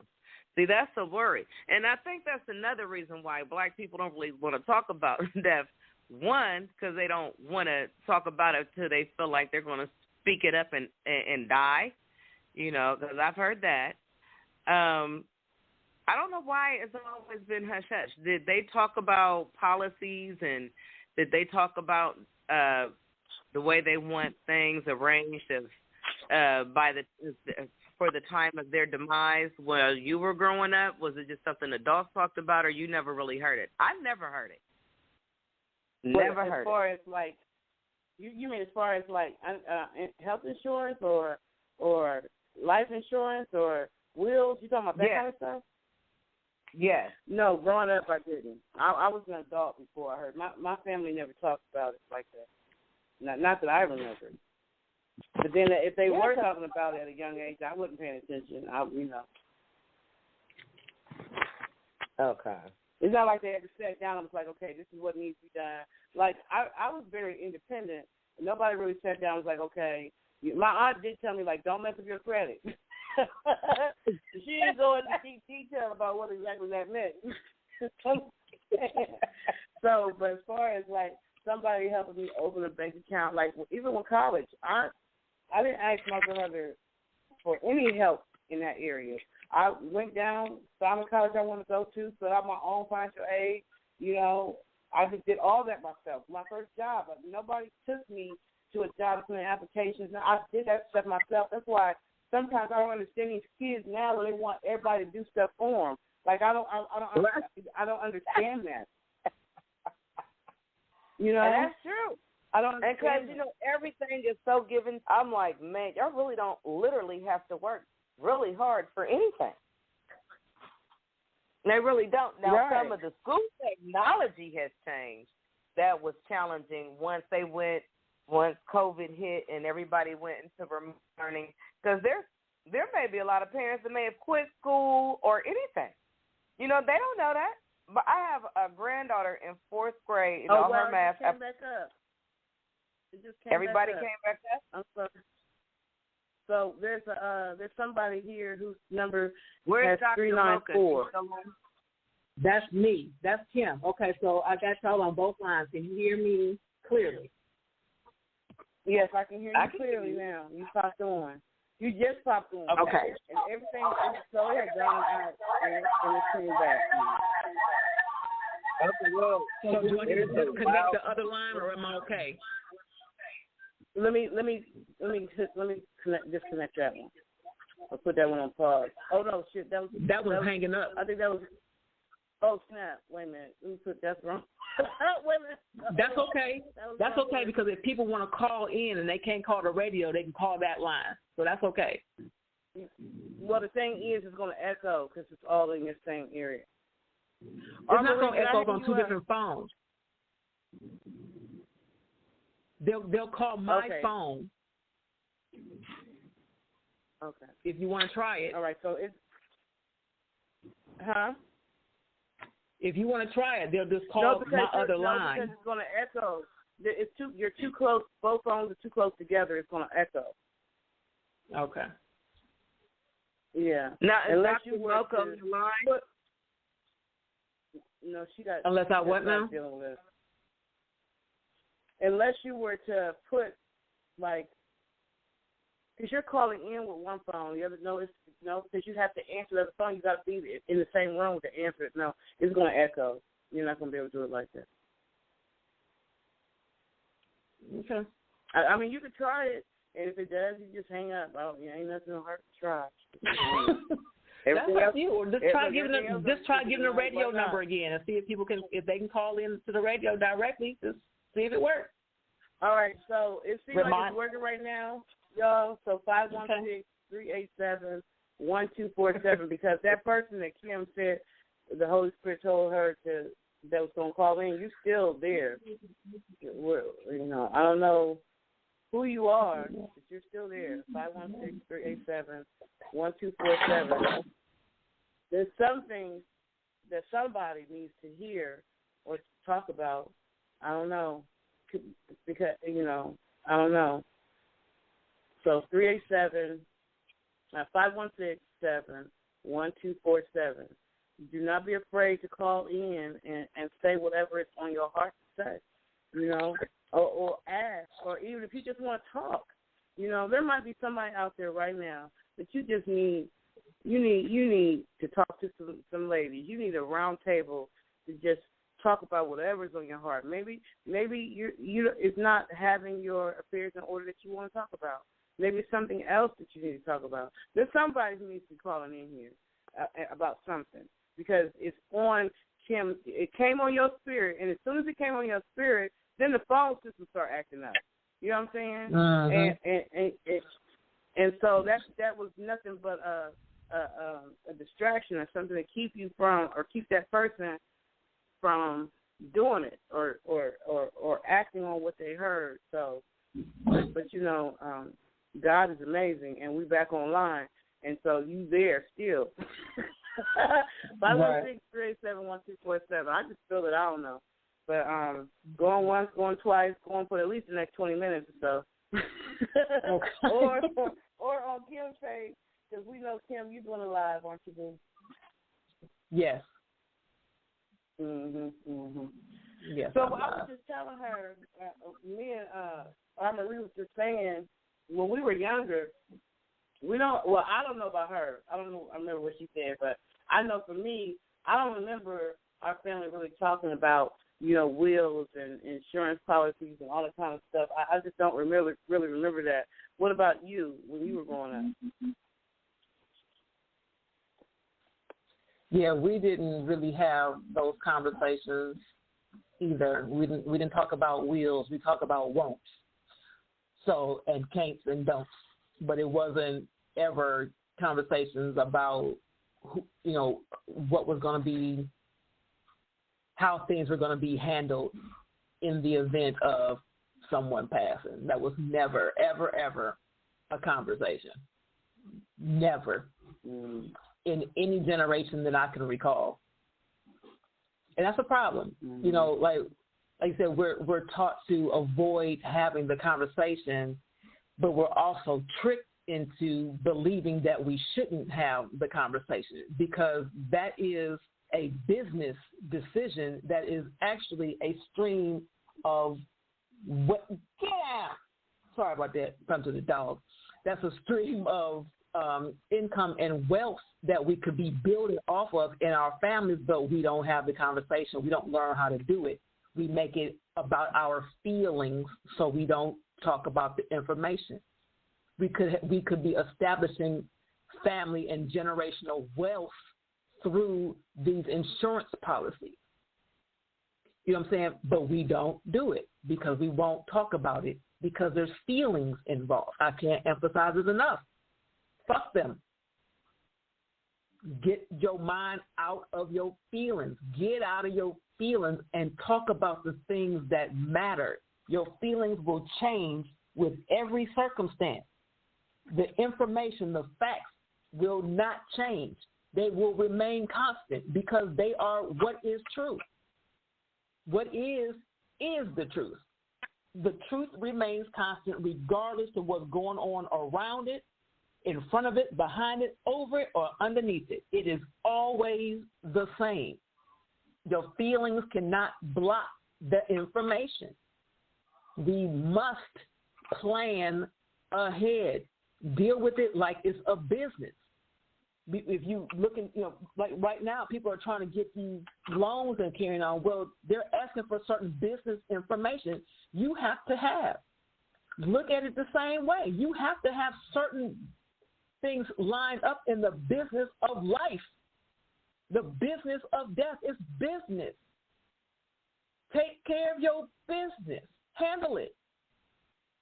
See, that's a worry. And I think that's another reason why black people don't really want to talk about death. One, because they don't want to talk about it until they feel like they're going to speak it up and die, you know, because I've heard that. I don't know why it's always been hush-hush. Did they talk about policies, and did they talk about the way they want things arranged for the time of their demise while you were growing up? Was it just something adults talked about, or you never really heard it? I never heard it. Never heard it. As far as like, you mean as far as like health insurance or life insurance or wills? You talking about that kind of stuff? Yes. No, growing up I didn't. I was an adult before I heard. My family never talked about it like that. Not that I remember. But then if they were talking about it at a young age, I wasn't paying attention. You know. Okay. It's not like they had to sit down and was like, okay, this is what needs to be done. Like, I was very independent. Nobody really sat down and was like, okay. My aunt did tell me, like, don't mess up your credit. She didn't go into detail about what exactly that meant. So, but as far as, like, somebody helping me open a bank account, like, even with college, I didn't ask my brother for any help in that area. I went down, found a college I wanted to go to, set out my own financial aid. You know, I just did all that myself. My first job, nobody took me to a job to applications. Now, I did that stuff myself. That's why sometimes I don't understand these kids now when they want everybody to do stuff for them. Like I don't understand that. You know, and that's true. I don't understand. Because you know everything is so given. I'm like, man, y'all really don't literally have to work really hard for anything. They really don't. Now, some of the school technology has changed. That was challenging once COVID hit and everybody went into remote learning. Because there may be a lot of parents that may have quit school or anything. You know, they don't know that. But I have a granddaughter in 4th grade. You know, her math. Came back up. It just came Everybody back up. came back up? I'm sorry. So there's somebody here whose number has Dr. 394. That's me. That's Kim. Okay, so I got y'all on both lines. Can you hear me clearly? Yes, I can hear you clearly now. You popped on. You just popped on. Okay. And everything so it had gone out and it came back. Okay, well, so do I need to disconnect the other line or am I okay? Let me disconnect that one. I'll put that one on pause. Oh no, shit, that was hanging up. I think that was. Oh snap! Wait a minute. Let me put that's wrong. That's okay. That's okay because if people want to call in and they can't call the radio, they can call that line. So that's okay. Well, the thing is, it's going to echo because it's all in your same area. It's not going to echo on two different phones. They'll call my phone. Okay. If you want to try it. All right. So it's. Huh? If you want to try it, they'll just call my other line. Because it's going to echo. You're too close. Both phones are too close together. It's going to echo. Okay. Yeah. Now, unless you work on the line. No, she got. Unless I what now? Unless you were to put like, because you're calling in with one phone, the other because you have to answer the other phone. You got to be in the same room to answer it. No, it's going to echo. You're not going to be able to do it like that. Okay. I mean, you could try it, and if it does, you just hang up. Ain't nothing hard to try. That's up to you. Or just try giving the radio number again and see if they can call in to the radio directly. Just see if it works. All right. So it seems like it's working right now, y'all. So 516-387-1247 because that person that Kim said the Holy Spirit told her that was going to call in, you still there. I don't know who you are, but you're still there. 516-387-1247. There's something that somebody needs to hear or to talk about. I don't know. Because, I don't know. So 516-7-1247. Do not be afraid to call in and say whatever is on your heart to say, or ask, or even if you just want to talk. There might be somebody out there right now that you just need. You need to talk to some ladies. You need a round table to just talk about whatever's on your heart. Maybe it's not having your affairs in order that you want to talk about. Maybe it's something else that you need to talk about. There's somebody who needs to be calling in here about something because it's on Kim. It came on your spirit, and as soon as it came on your spirit, then the phone system start acting up. You know what I'm saying? Mm-hmm. And so that was nothing but a distraction or something to keep you from, or keep that person from doing it or acting on what they heard. So, but God is amazing, and we back online, and so you there still. 516-387-1247. I just feel it. I don't know, but going once, going twice, going for at least the next 20 minutes or so, or on Kim's page. Because we know, Kim, you're doing it live, aren't you, Boo? Yes. Yes. So I was just telling her, me and Marie was just saying, when we were younger, I don't know about her. I remember what she said, but I know for me, I don't remember our family really talking about, wills and insurance policies and all that kind of stuff. I just don't really remember that. What about you when you were growing up? Yeah, we didn't really have those conversations either. We didn't talk about wills. We talk about won'ts, and can'ts and don'ts. But it wasn't ever conversations about what was going to be, how things were going to be handled in the event of someone passing. That was never, ever, ever a conversation. Never. In any generation that I can recall. And that's a problem. Mm-hmm. Like I said, we're taught to avoid having the conversation, but we're also tricked into believing that we shouldn't have the conversation because that is a business decision that is actually a stream of sorry about that, come to the dog. That's a stream of income and wealth that we could be building off of in our families, but we don't have the conversation. We don't learn how to do it. We make it about our feelings, so we don't talk about the information. We could be establishing family and generational wealth through these insurance policies. You know what I'm saying? But we don't do it because we won't talk about it because there's feelings involved. I can't emphasize it enough. Fuck them. Get your mind out of your feelings. Get out of your feelings and talk about the things that matter. Your feelings will change with every circumstance. The information, the facts will not change. They will remain constant because they are what is true. What is the truth. The truth remains constant regardless of what's going on around it, in front of it, behind it, over it, or underneath it. It is always the same. Your feelings cannot block the information. We must plan ahead. Deal with it like it's a business. If you looking, like right now, people are trying to get these loans and carrying on. Well, they're asking for certain business information you have to have. Look at it the same way. You have to have certain things lined up in the business of life. The business of death is business. Take care of your business. Handle it.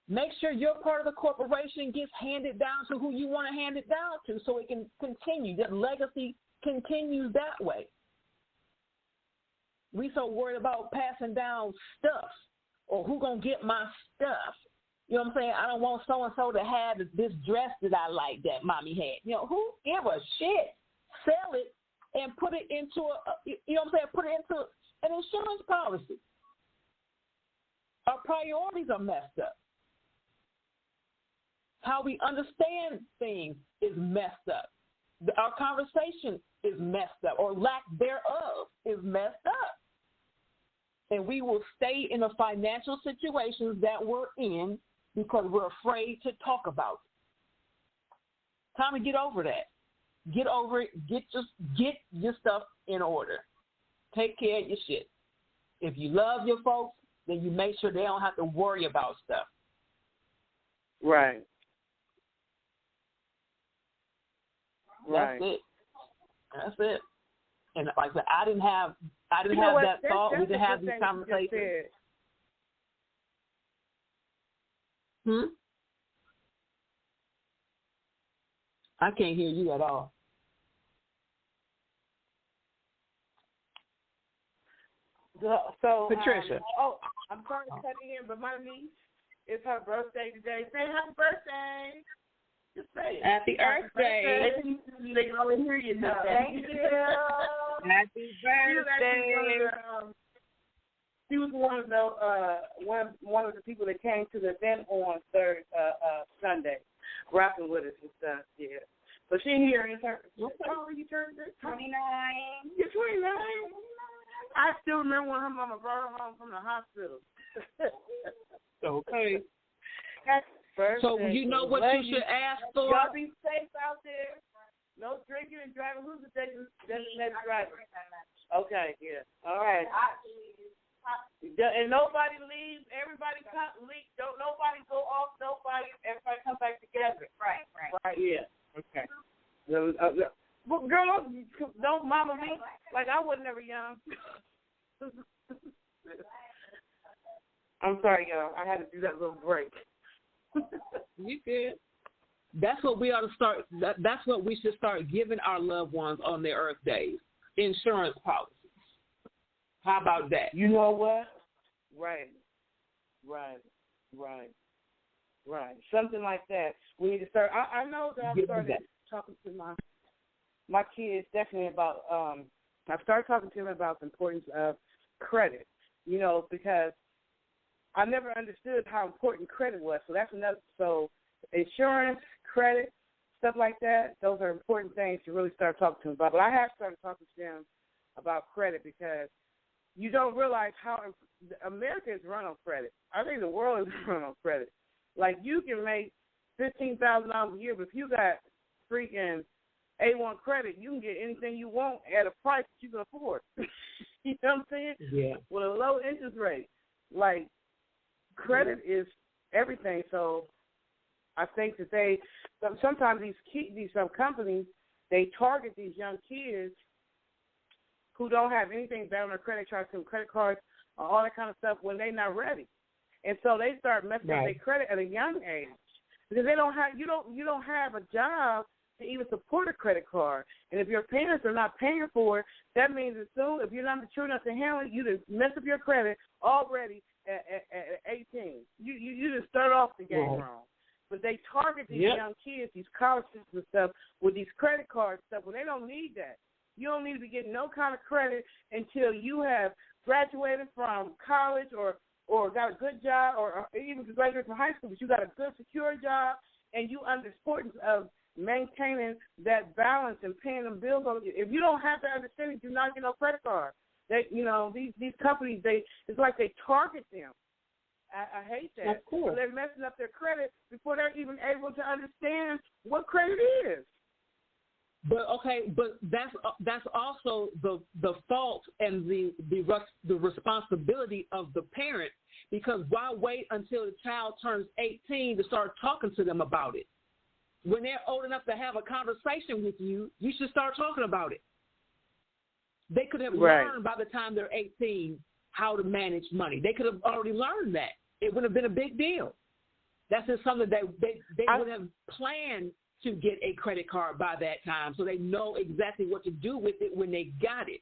Make sure your part of the corporation gets handed down to who you want to hand it down to so it can continue. That legacy continues that way. We so worried about passing down stuff or who going to get my stuff. You know what I'm saying? I don't want so-and-so to have this dress that I like that mommy had. Who give a shit? Sell it and put it into put it into an insurance policy. Our priorities are messed up. How we understand things is messed up. Our conversation is messed up, or lack thereof is messed up. And we will stay in the financial situations that we're in because we're afraid to talk about it. Time to get over that. Get over it. Get your stuff in order. Take care of your shit. If you love your folks, then you make sure they don't have to worry about stuff. Right. That's it. That's it. And like I said, I didn't have that thought. We didn't have these conversations. I can't hear you at all. So Patricia. I'm sorry to cut in, but my niece, it's her birthday today. Say happy birthday. Just say it. Happy Earth Day. They can only hear you now. Thank you. Happy birthday. She was one of the people that came to the event on Sunday, rocking with us and stuff. Yeah. So she here is her. How old are you turning? 29. You're 29. I still remember when her mama brought her home from the hospital. Okay. First so you know what you should ask for? Y'all be safe out there. No drinking and driving. Who's the designated driver? Okay, yeah. All right. And nobody leaves. Everybody leave. Don't nobody go off. Everybody come back together. Right. Yeah. Okay. Well, girl, don't mama me like I was never young. I'm sorry, y'all. I had to do that little break. You good. That's what we ought to start. That's what we should start giving our loved ones on their Earth days. Insurance policies. How about that? You know what? Right. Something like that. We need to start. I know that I've started talking to my kids definitely about. I've started talking to them about the importance of credit. Because I never understood how important credit was. So that's another. So insurance, credit, stuff like that, those are important things to really start talking to them about. But I have started talking to them about credit because you don't realize how America is run on credit. I think the world is run on credit. Like you can make $15,000 a year, but if you got freaking A1 credit, you can get anything you want at a price that you can afford. You know what I'm saying? Yeah. With a low interest rate. Like, credit is everything. So I think that sometimes these companies, they target these young kids who don't have anything bad on their credit, try to send credit cards all that kind of stuff when they're not ready. And so they start messing up their credit at a young age because they don't have you don't have a job to even support a credit card. And if your parents are not paying for it, that means as soon if you're not mature enough to handle it, you just mess up your credit already at 18. You just start off the game wrong. But they target these young kids, these college students and stuff, with these credit card stuff when they don't need that. You don't need to be getting no kind of credit until you have graduated from college or got a good job or even graduated from high school, but you got a good, secure job, and you understand the importance of maintaining that balance and paying them bills. If you don't have that understanding, do not get no credit card. These companies, it's like they target them. I hate that. Of course. So they're messing up their credit before they're even able to understand what credit is. But that's also the fault and the responsibility of the parent, because why wait until the child turns 18 to start talking to them about it? When they're old enough to have a conversation with you, you should start talking about it. They could have learned by the time they're 18 how to manage money. They could have already learned that. It would have been a big deal. That's just something that they would have planned to get a credit card by that time, so they know exactly what to do with it when they got it.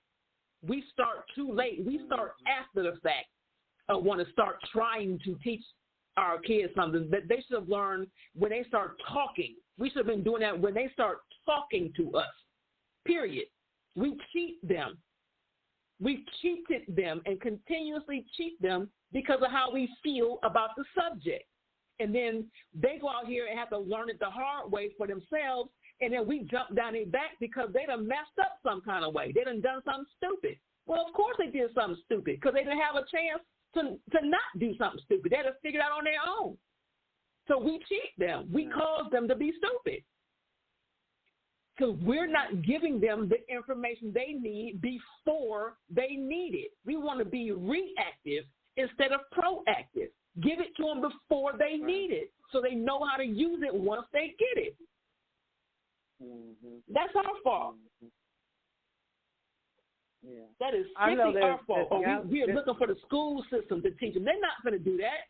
We start too late. We start after the fact of want to start trying to teach our kids something that they should have learned when they start talking. We should have been doing that when they start talking to us, period. We cheat them. We cheated them and continuously cheat them because of how we feel about the subject. And then they go out here and have to learn it the hard way for themselves, and then we jump down their back because they done messed up some kind of way. They done something stupid. Well, of course they did something stupid because they didn't have a chance to not do something stupid. They had to figure it out on their own. So we cheat them. We cause them to be stupid because we're not giving them the information they need before they need it. We want to be reactive instead of proactive. Give it to them before they need it so they know how to use it once they get it. That's our fault. Yeah. That is strictly our fault. We are looking for the school system to teach them. They're not going to do that.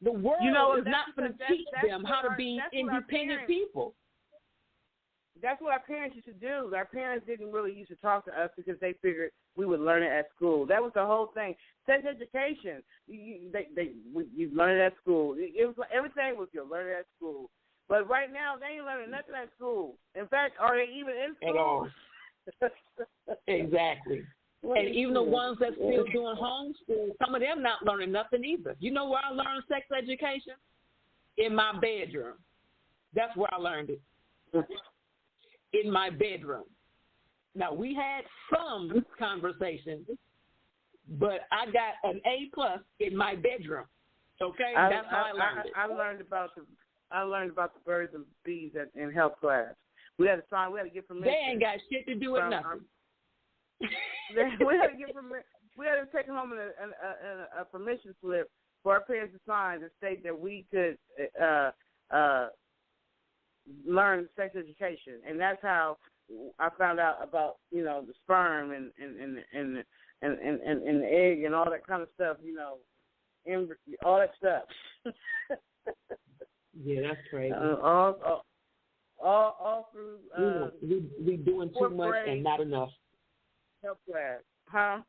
The world is not going to teach them how to be independent people. That's what our parents used to do. Our parents didn't really used to talk to us because they figured we would learn it at school. That was the whole thing. Sex education, you learn it at school. It was like everything was you learn it at school. But right now they ain't learning nothing at school. In fact, are they even in school? At all. Exactly. And even the ones that still doing homeschool, some of them not learning nothing either. You know where I learned sex education? In my bedroom. That's where I learned it. In my bedroom. Now, we had some conversations, but I got an A+ in my bedroom. Okay? That's how I learned it. I learned about the birds and bees in health class. We had to get permission. They ain't got shit to do with nothing. we had to take home a permission slip for our parents to sign to state that we could learn sex education, and that's how I found out about the sperm and the egg and all that kind of stuff. All that stuff. Yeah, that's crazy. All through. We doing too much and not enough. Health class, huh?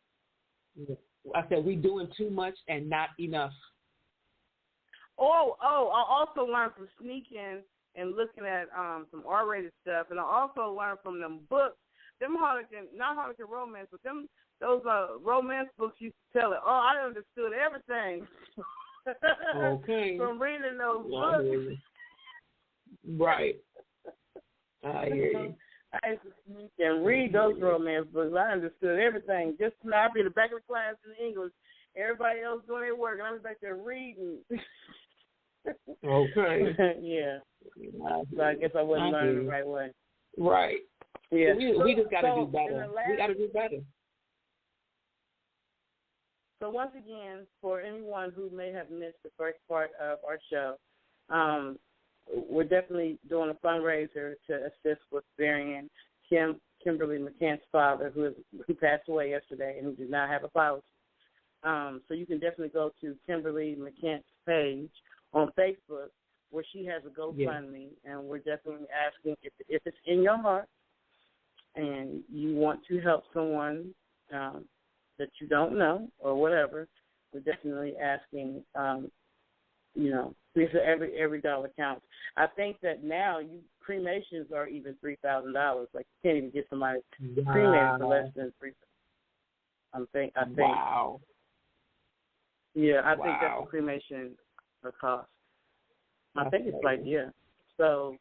I said we doing too much and not enough. I also learned from sneaking and looking at some R-rated stuff, and I also learned from them books, not Harlequin romance, but those romance books used to tell it. Oh, I understood everything. Okay. From reading those books. Right. I hear you. I used to sneak and read those romance books. I understood everything. Just I'd be in the back of the class in English. Everybody else doing their work, and I was back there reading. Okay. Yeah. So I guess I wasn't learning the right way. Right. Yeah. We just got to do better. We got to do better. So once again, for anyone who may have missed the first part of our show, we're definitely doing a fundraiser to assist with burying Kimberly McCann's father, who passed away yesterday and who did not have a policy. So you can definitely go to Kimberly McKent's page on Facebook where she has a GoFundMe, and we're definitely asking if it's in your heart and you want to help someone that you don't know or whatever, we're definitely asking, because every dollar counts. I think that now cremations are even $3,000. Like you can't even get somebody cremated for less than $3,000. I think. Wow. Yeah, I think that's a cremation cost. I think it's like, yeah. So,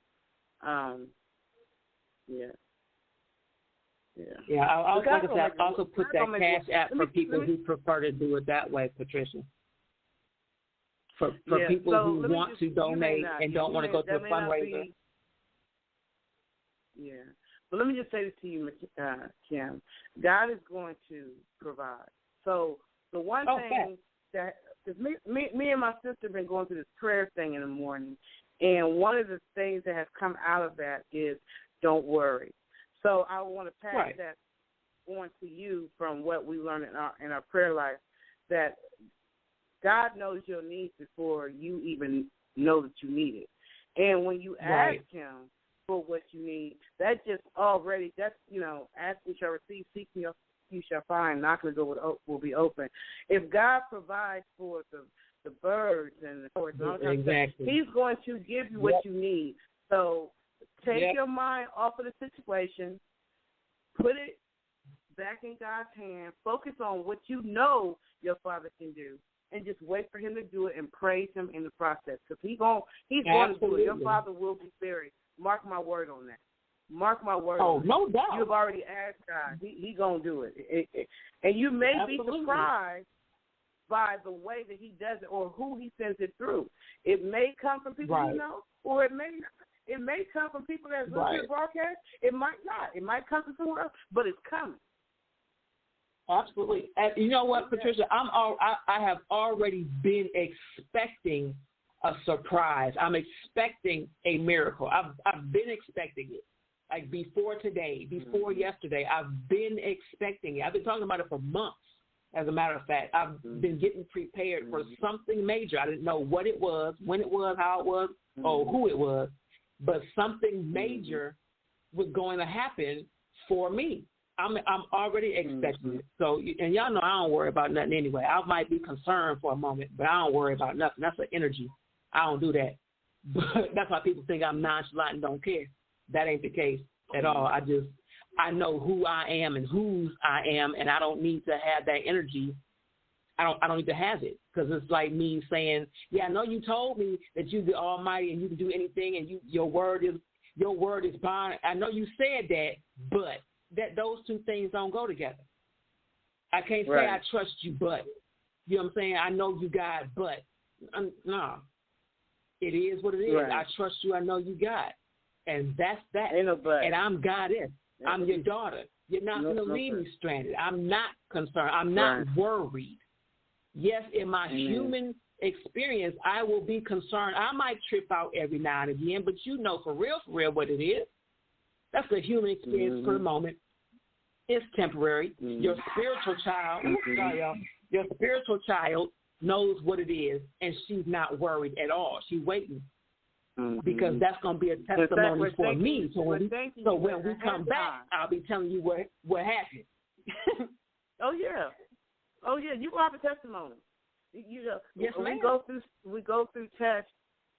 yeah. Yeah, I'll also put that cash app for people who prefer to do it that way, Patricia. For people who want to donate and don't want to go to a fundraiser. Yeah. But let me just say this to you, Kim. God is going to provide. So the one thing that, because me and my sister have been going through this prayer thing in the morning, and one of the things that has come out of that is don't worry. So I want to pass that on to you from what we learned in our prayer life, that God knows your needs before you even know that you need it. And when you ask Him for what you need, that's ask you shall receive, seek you shall find, knocking the door will be open. If God provides for the birds and the birds, He's going to give you what you need. So take your mind off of the situation, put it back in God's hand, focus on what you know your Father can do, and just wait for Him to do it and praise Him in the process. Because He's going to do it. Your Father will be buried. Mark my word on that. Mark my word. Oh, no doubt. You've already asked God. He going to do it. And you may be surprised by the way that He does it or who He sends it through. It may come from people you know, or it may come from people that listen to the broadcast. It might not. It might come from somewhere else, but it's coming. Absolutely. And you know what, Patricia? I have already been expecting a surprise. I'm expecting a miracle. I've been expecting it. Like before today, before yesterday, I've been expecting it. I've been talking about it for months, as a matter of fact. I've been getting prepared for something major. I didn't know what it was, when it was, how it was, or who it was, but something major was going to happen for me. I'm already expecting it. So, and y'all know I don't worry about nothing anyway. I might be concerned for a moment, but I don't worry about nothing. That's an energy. I don't do that. But that's why people think I'm nonchalant and don't care. That ain't the case at all. I know who I am and whose I am, and I don't need to have that energy. I don't need to have it, because it's like me saying, I know you told me that you're the Almighty and you can do anything, and your word is bond. I know you said that, but that those two things don't go together. I can't say I trust you, but you know what I'm saying? I know you God, but no. It is what it is. I trust you. I know you God. And that's that. Ain't no but. And I'm Goddess. I'm your daughter. You're not going to leave me stranded. I'm not concerned. I'm not worried. Yes, in my human experience, I will be concerned. I might trip out every now and again, but you know for real what it is. That's a human experience for the moment. It's temporary. Your spiritual child, your spiritual child knows what it is, and she's not worried at all. She's waiting. Because that's going to be a testimony for me. So when we come back, I'll be telling you what happened. Oh yeah, you will have a testimony. Yes, ma'am. We go through tests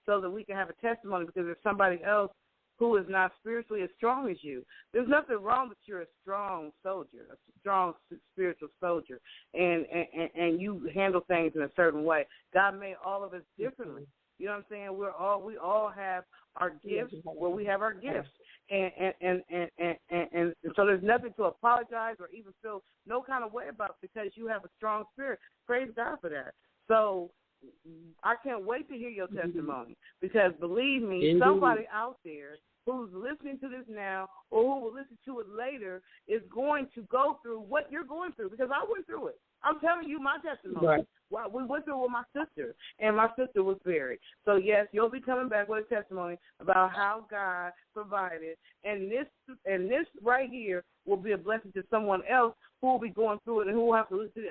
so that we can have a testimony, because there's somebody else who is not spiritually as strong as you. There's nothing wrong with you're a strong soldier, a strong spiritual soldier, and you handle things in a certain way. God made all of us differently. You know what I'm saying? We all have our gifts where we have our gifts, and so there's nothing to apologize or even feel no kind of way about, because you have a strong spirit. Praise God for that. So I can't wait to hear your testimony, because believe me, somebody out there who's listening to this now or who will listen to it later is going to go through what you're going through, because I went through it. I'm telling you my testimony. Right. Well, we went through it with my sister, and my sister was buried. So, yes, you'll be coming back with a testimony about how God provided. And this right here will be a blessing to someone else who will be going through it and who will have to listen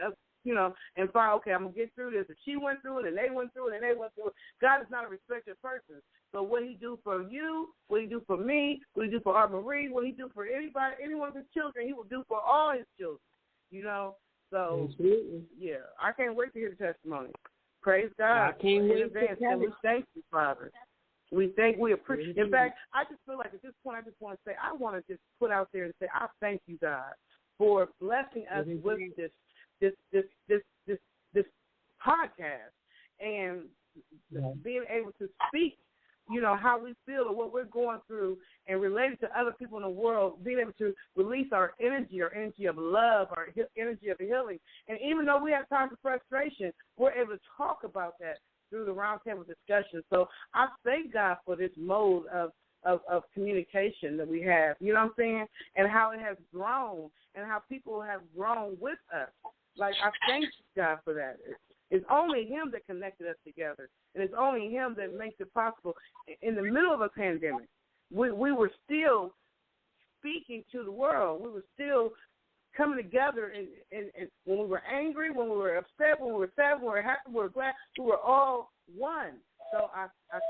and find, okay, I'm going to get through this. If she went through it, and they went through it, and they went through it. God is not a respected person. So what he do for you, what he do for me, what he do for Art Marie, what he do for anybody, any one of his children, he will do for all his children, So, yeah, I can't wait to hear the testimony. Praise God. I can't wait in advance. And we thank you, Father. We appreciate. In fact, I just feel like at this point, I just want to say, I want to just put out there and say, I thank you, God, for blessing us with this podcast and being able to speak, how we feel or what we're going through, and related to other people in the world, being able to release our energy of love, our energy of healing. And even though we have times of frustration, we're able to talk about that through the roundtable discussion. So I thank God for this mode of communication that we have, you know what I'm saying, and how it has grown and how people have grown with us. Like, I thank God for that. It's only him that connected us together, and it's only him that makes it possible. In the middle of a pandemic, we were still speaking to the world. We were still coming together, and when we were angry, when we were upset, when we were sad, when we were happy, when we were glad, we were all one. So I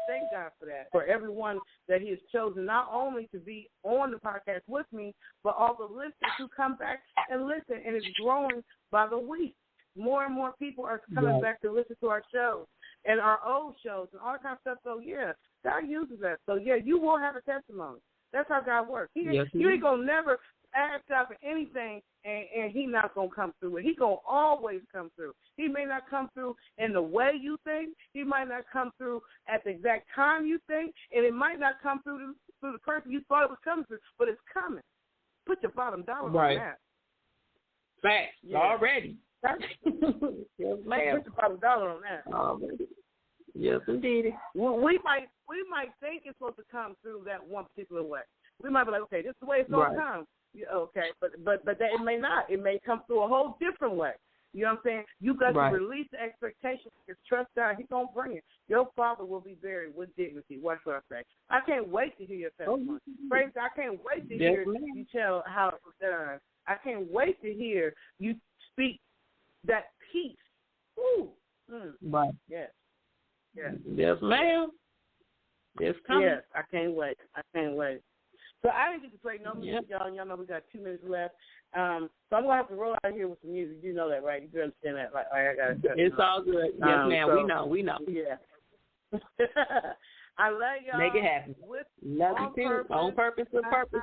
thank God for that, for everyone that he has chosen, not only to be on the podcast with me, but all the listeners who come back and listen, and it's growing by the week. More and more people are coming back to listen to our shows and our old shows and all that kind of stuff. So, yeah, God uses that. So, yeah, you will have a testimony. That's how God works. You ain't going to never ask God for anything and he not going to come through. He going to always come through. He may not come through in the way you think. He might not come through at the exact time you think. And it might not come through the person you thought it was coming through, but it's coming. Put your bottom dollar on that. Facts. Already. Yes, ma'am. Put your $5 on that. Yes, indeed. Well, we might think it's supposed to come through that one particular way. We might be like, okay, this is the way it's going to come. Yeah, okay, but that it may not. It may come through a whole different way. You know what I'm saying? You got to release the expectations. Trust God. He's going to bring it. Your father will be buried with dignity. Watch what I say. I can't wait to hear your testimony. Praise God. I can't wait to hear you tell how it was done. I can't wait to hear you speak that peace. Ooh. Right. Yes. Yes, ma'am. It's coming. Yes, I can't wait. So I didn't get to play no music, y'all. And y'all know we got 2 minutes left. So I'm going to have to roll out here with some music. You know that, right? You understand that. Like I got to. It's all good. Yes, ma'am. So, we know. Yeah. I love y'all. Make it happen. Love you too. On purpose with purpose.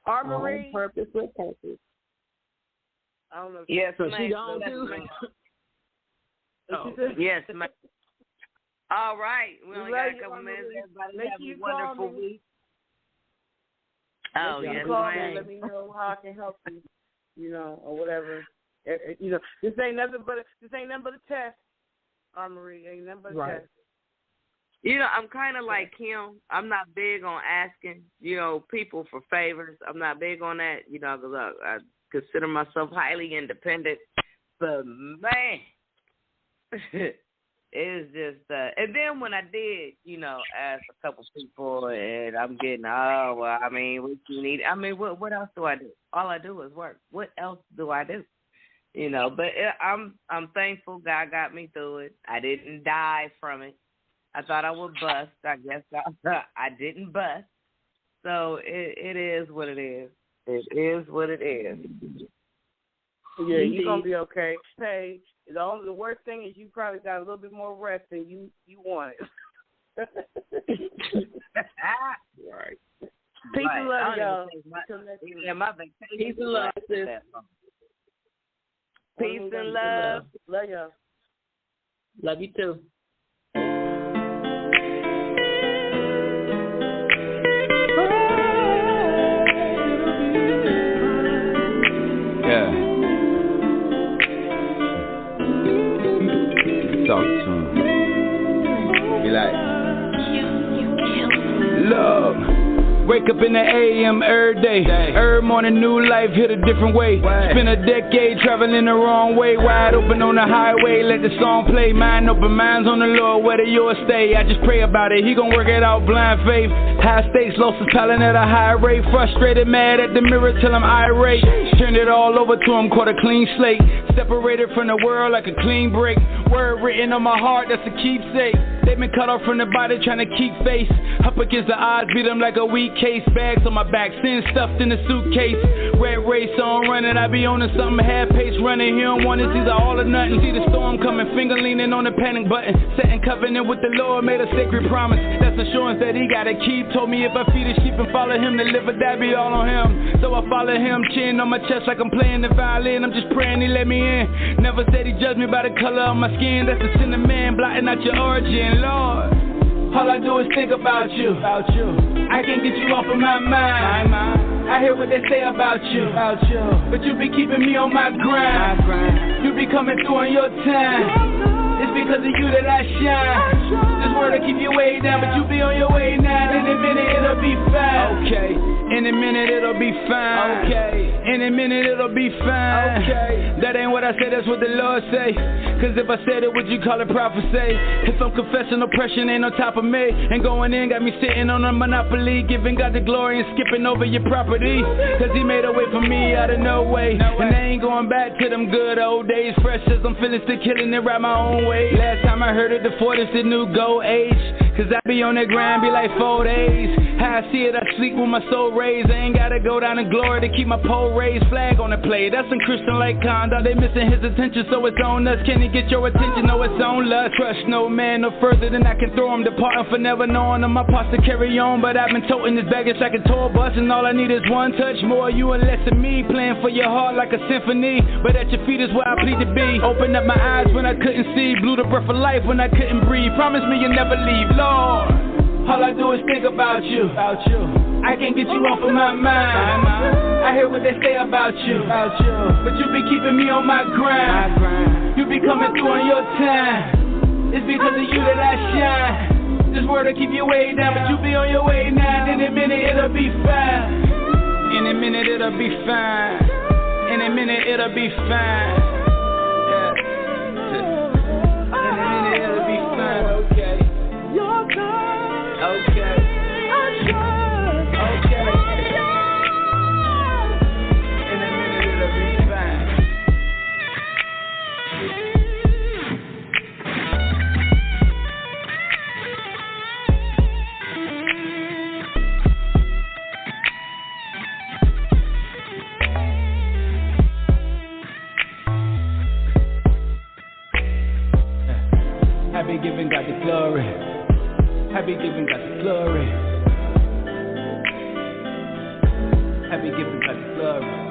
Art Marie. On purpose with purpose. I don't know. Yes, so she gone too. Yes, ma'am. All right. We only got a couple minutes. Everybody have a wonderful week. Oh, yes, ma'am. Let me know how I can help you, or whatever. This ain't nothing but a test, Art Marie. Ain't nothing but a test. I'm kind of like him. I'm not big on asking, people for favors. I'm not big on that, because I consider myself highly independent. But, man, it's just, and then when I did, ask a couple people, and I'm getting, what you need? What else do I do? All I do is work. What else do I do? But I'm thankful God got me through it. I didn't die from it. I thought I would bust. I guess I didn't bust. So it is what it is. It is what it is. Yeah, you're going to be okay. Hey, the worst thing is you probably got a little bit more rest than you wanted. Right. Peace and love, y'all. Peace and love, sis. Peace and love. Love y'all. Love you too. Talk to him. Be like, love. Wake up in the AM every day. Every morning, new life, hit a different way. Spend a decade traveling the wrong way. Wide open on the highway, let the song play. Mind open, minds on the Lord, where the yours stay. I just pray about it, he gon' work it out, blind faith. High stakes, lost his talent at a high rate. Frustrated, mad at the mirror till I'm irate. Turned it all over to him, caught a clean slate. Separated from the world like a clean break. Word written on my heart, that's a keepsake. They been cut off from the body, trying to keep face. Up against the odds, beat them like a weak case. Bags on my back, sin stuffed in the suitcase. Red race on running, I be on something, half pace running. He don't want it, these are all or nothing. See the storm coming, finger leaning on the panic button. Setting covenant with the Lord, made a sacred promise. That's assurance that he gotta keep. Told me if I feed the sheep and follow him, to live or die be all on him. So I follow him, chin on my chest like I'm playing the violin. I'm just praying he let me in. Never said he judged me by the color of my skin. That's the sin of man, blotting out your origin, Lord. All I do is think about you. I can't get you off of my mind. I hear what they say about you. But you be keeping me on my grind. You be coming through on your time. It's because of you that I shine. This word will keep you way down, but you be on your way now. In a minute it'll be fine. Okay. In a minute it'll be fine. Okay. In a minute it'll be fine. Okay. That ain't what I say, that's what the Lord say. Cause if I said it, would you call it prophecy? If I'm confessing, oppression ain't on top of me. And going in got me sitting on a monopoly, giving God the glory and skipping over your property. Cause he made a way for me out of no way. And I ain't going back to them good old days. Fresh as I'm feeling, still killing it right my own way. Last time I heard it, the 40's the new gold age. Cause I be on that grind, be like 4 days. How I see it, I sleep with my soul raised. I ain't gotta go down in glory to keep my pole raised. Flag on the play, that's some Christian-like conduct. They missing his attention, so it's on us. Can he get your attention? No, it's on lust. Trust no man no further than I can throw him. Departing for never knowing him. My parts to carry on, but I've been toting this baggage like a tour bus. And all I need is one touch, more you and less of me. Playing for your heart like a symphony, but at your feet is where I plead to be. Open up my eyes when I couldn't see. Blew the breath of life when I couldn't breathe. Promise me you'll never leave, Lord. All I do is think about you. I can't get you off of my mind. I hear what they say about you. But you be keeping me on my grind. You be coming through on your time. It's because of you that I shine. This word will keep you way down, but you be on your way now. In a minute it'll be fine. In a minute it'll be fine. In a minute it'll be fine. Yeah. In a minute it'll be fine. Okay. Your time. Okay. Okay. In a minute it'll be fine. Happy giving God the glory. Happy giving God the glory. Happy giving God the glory.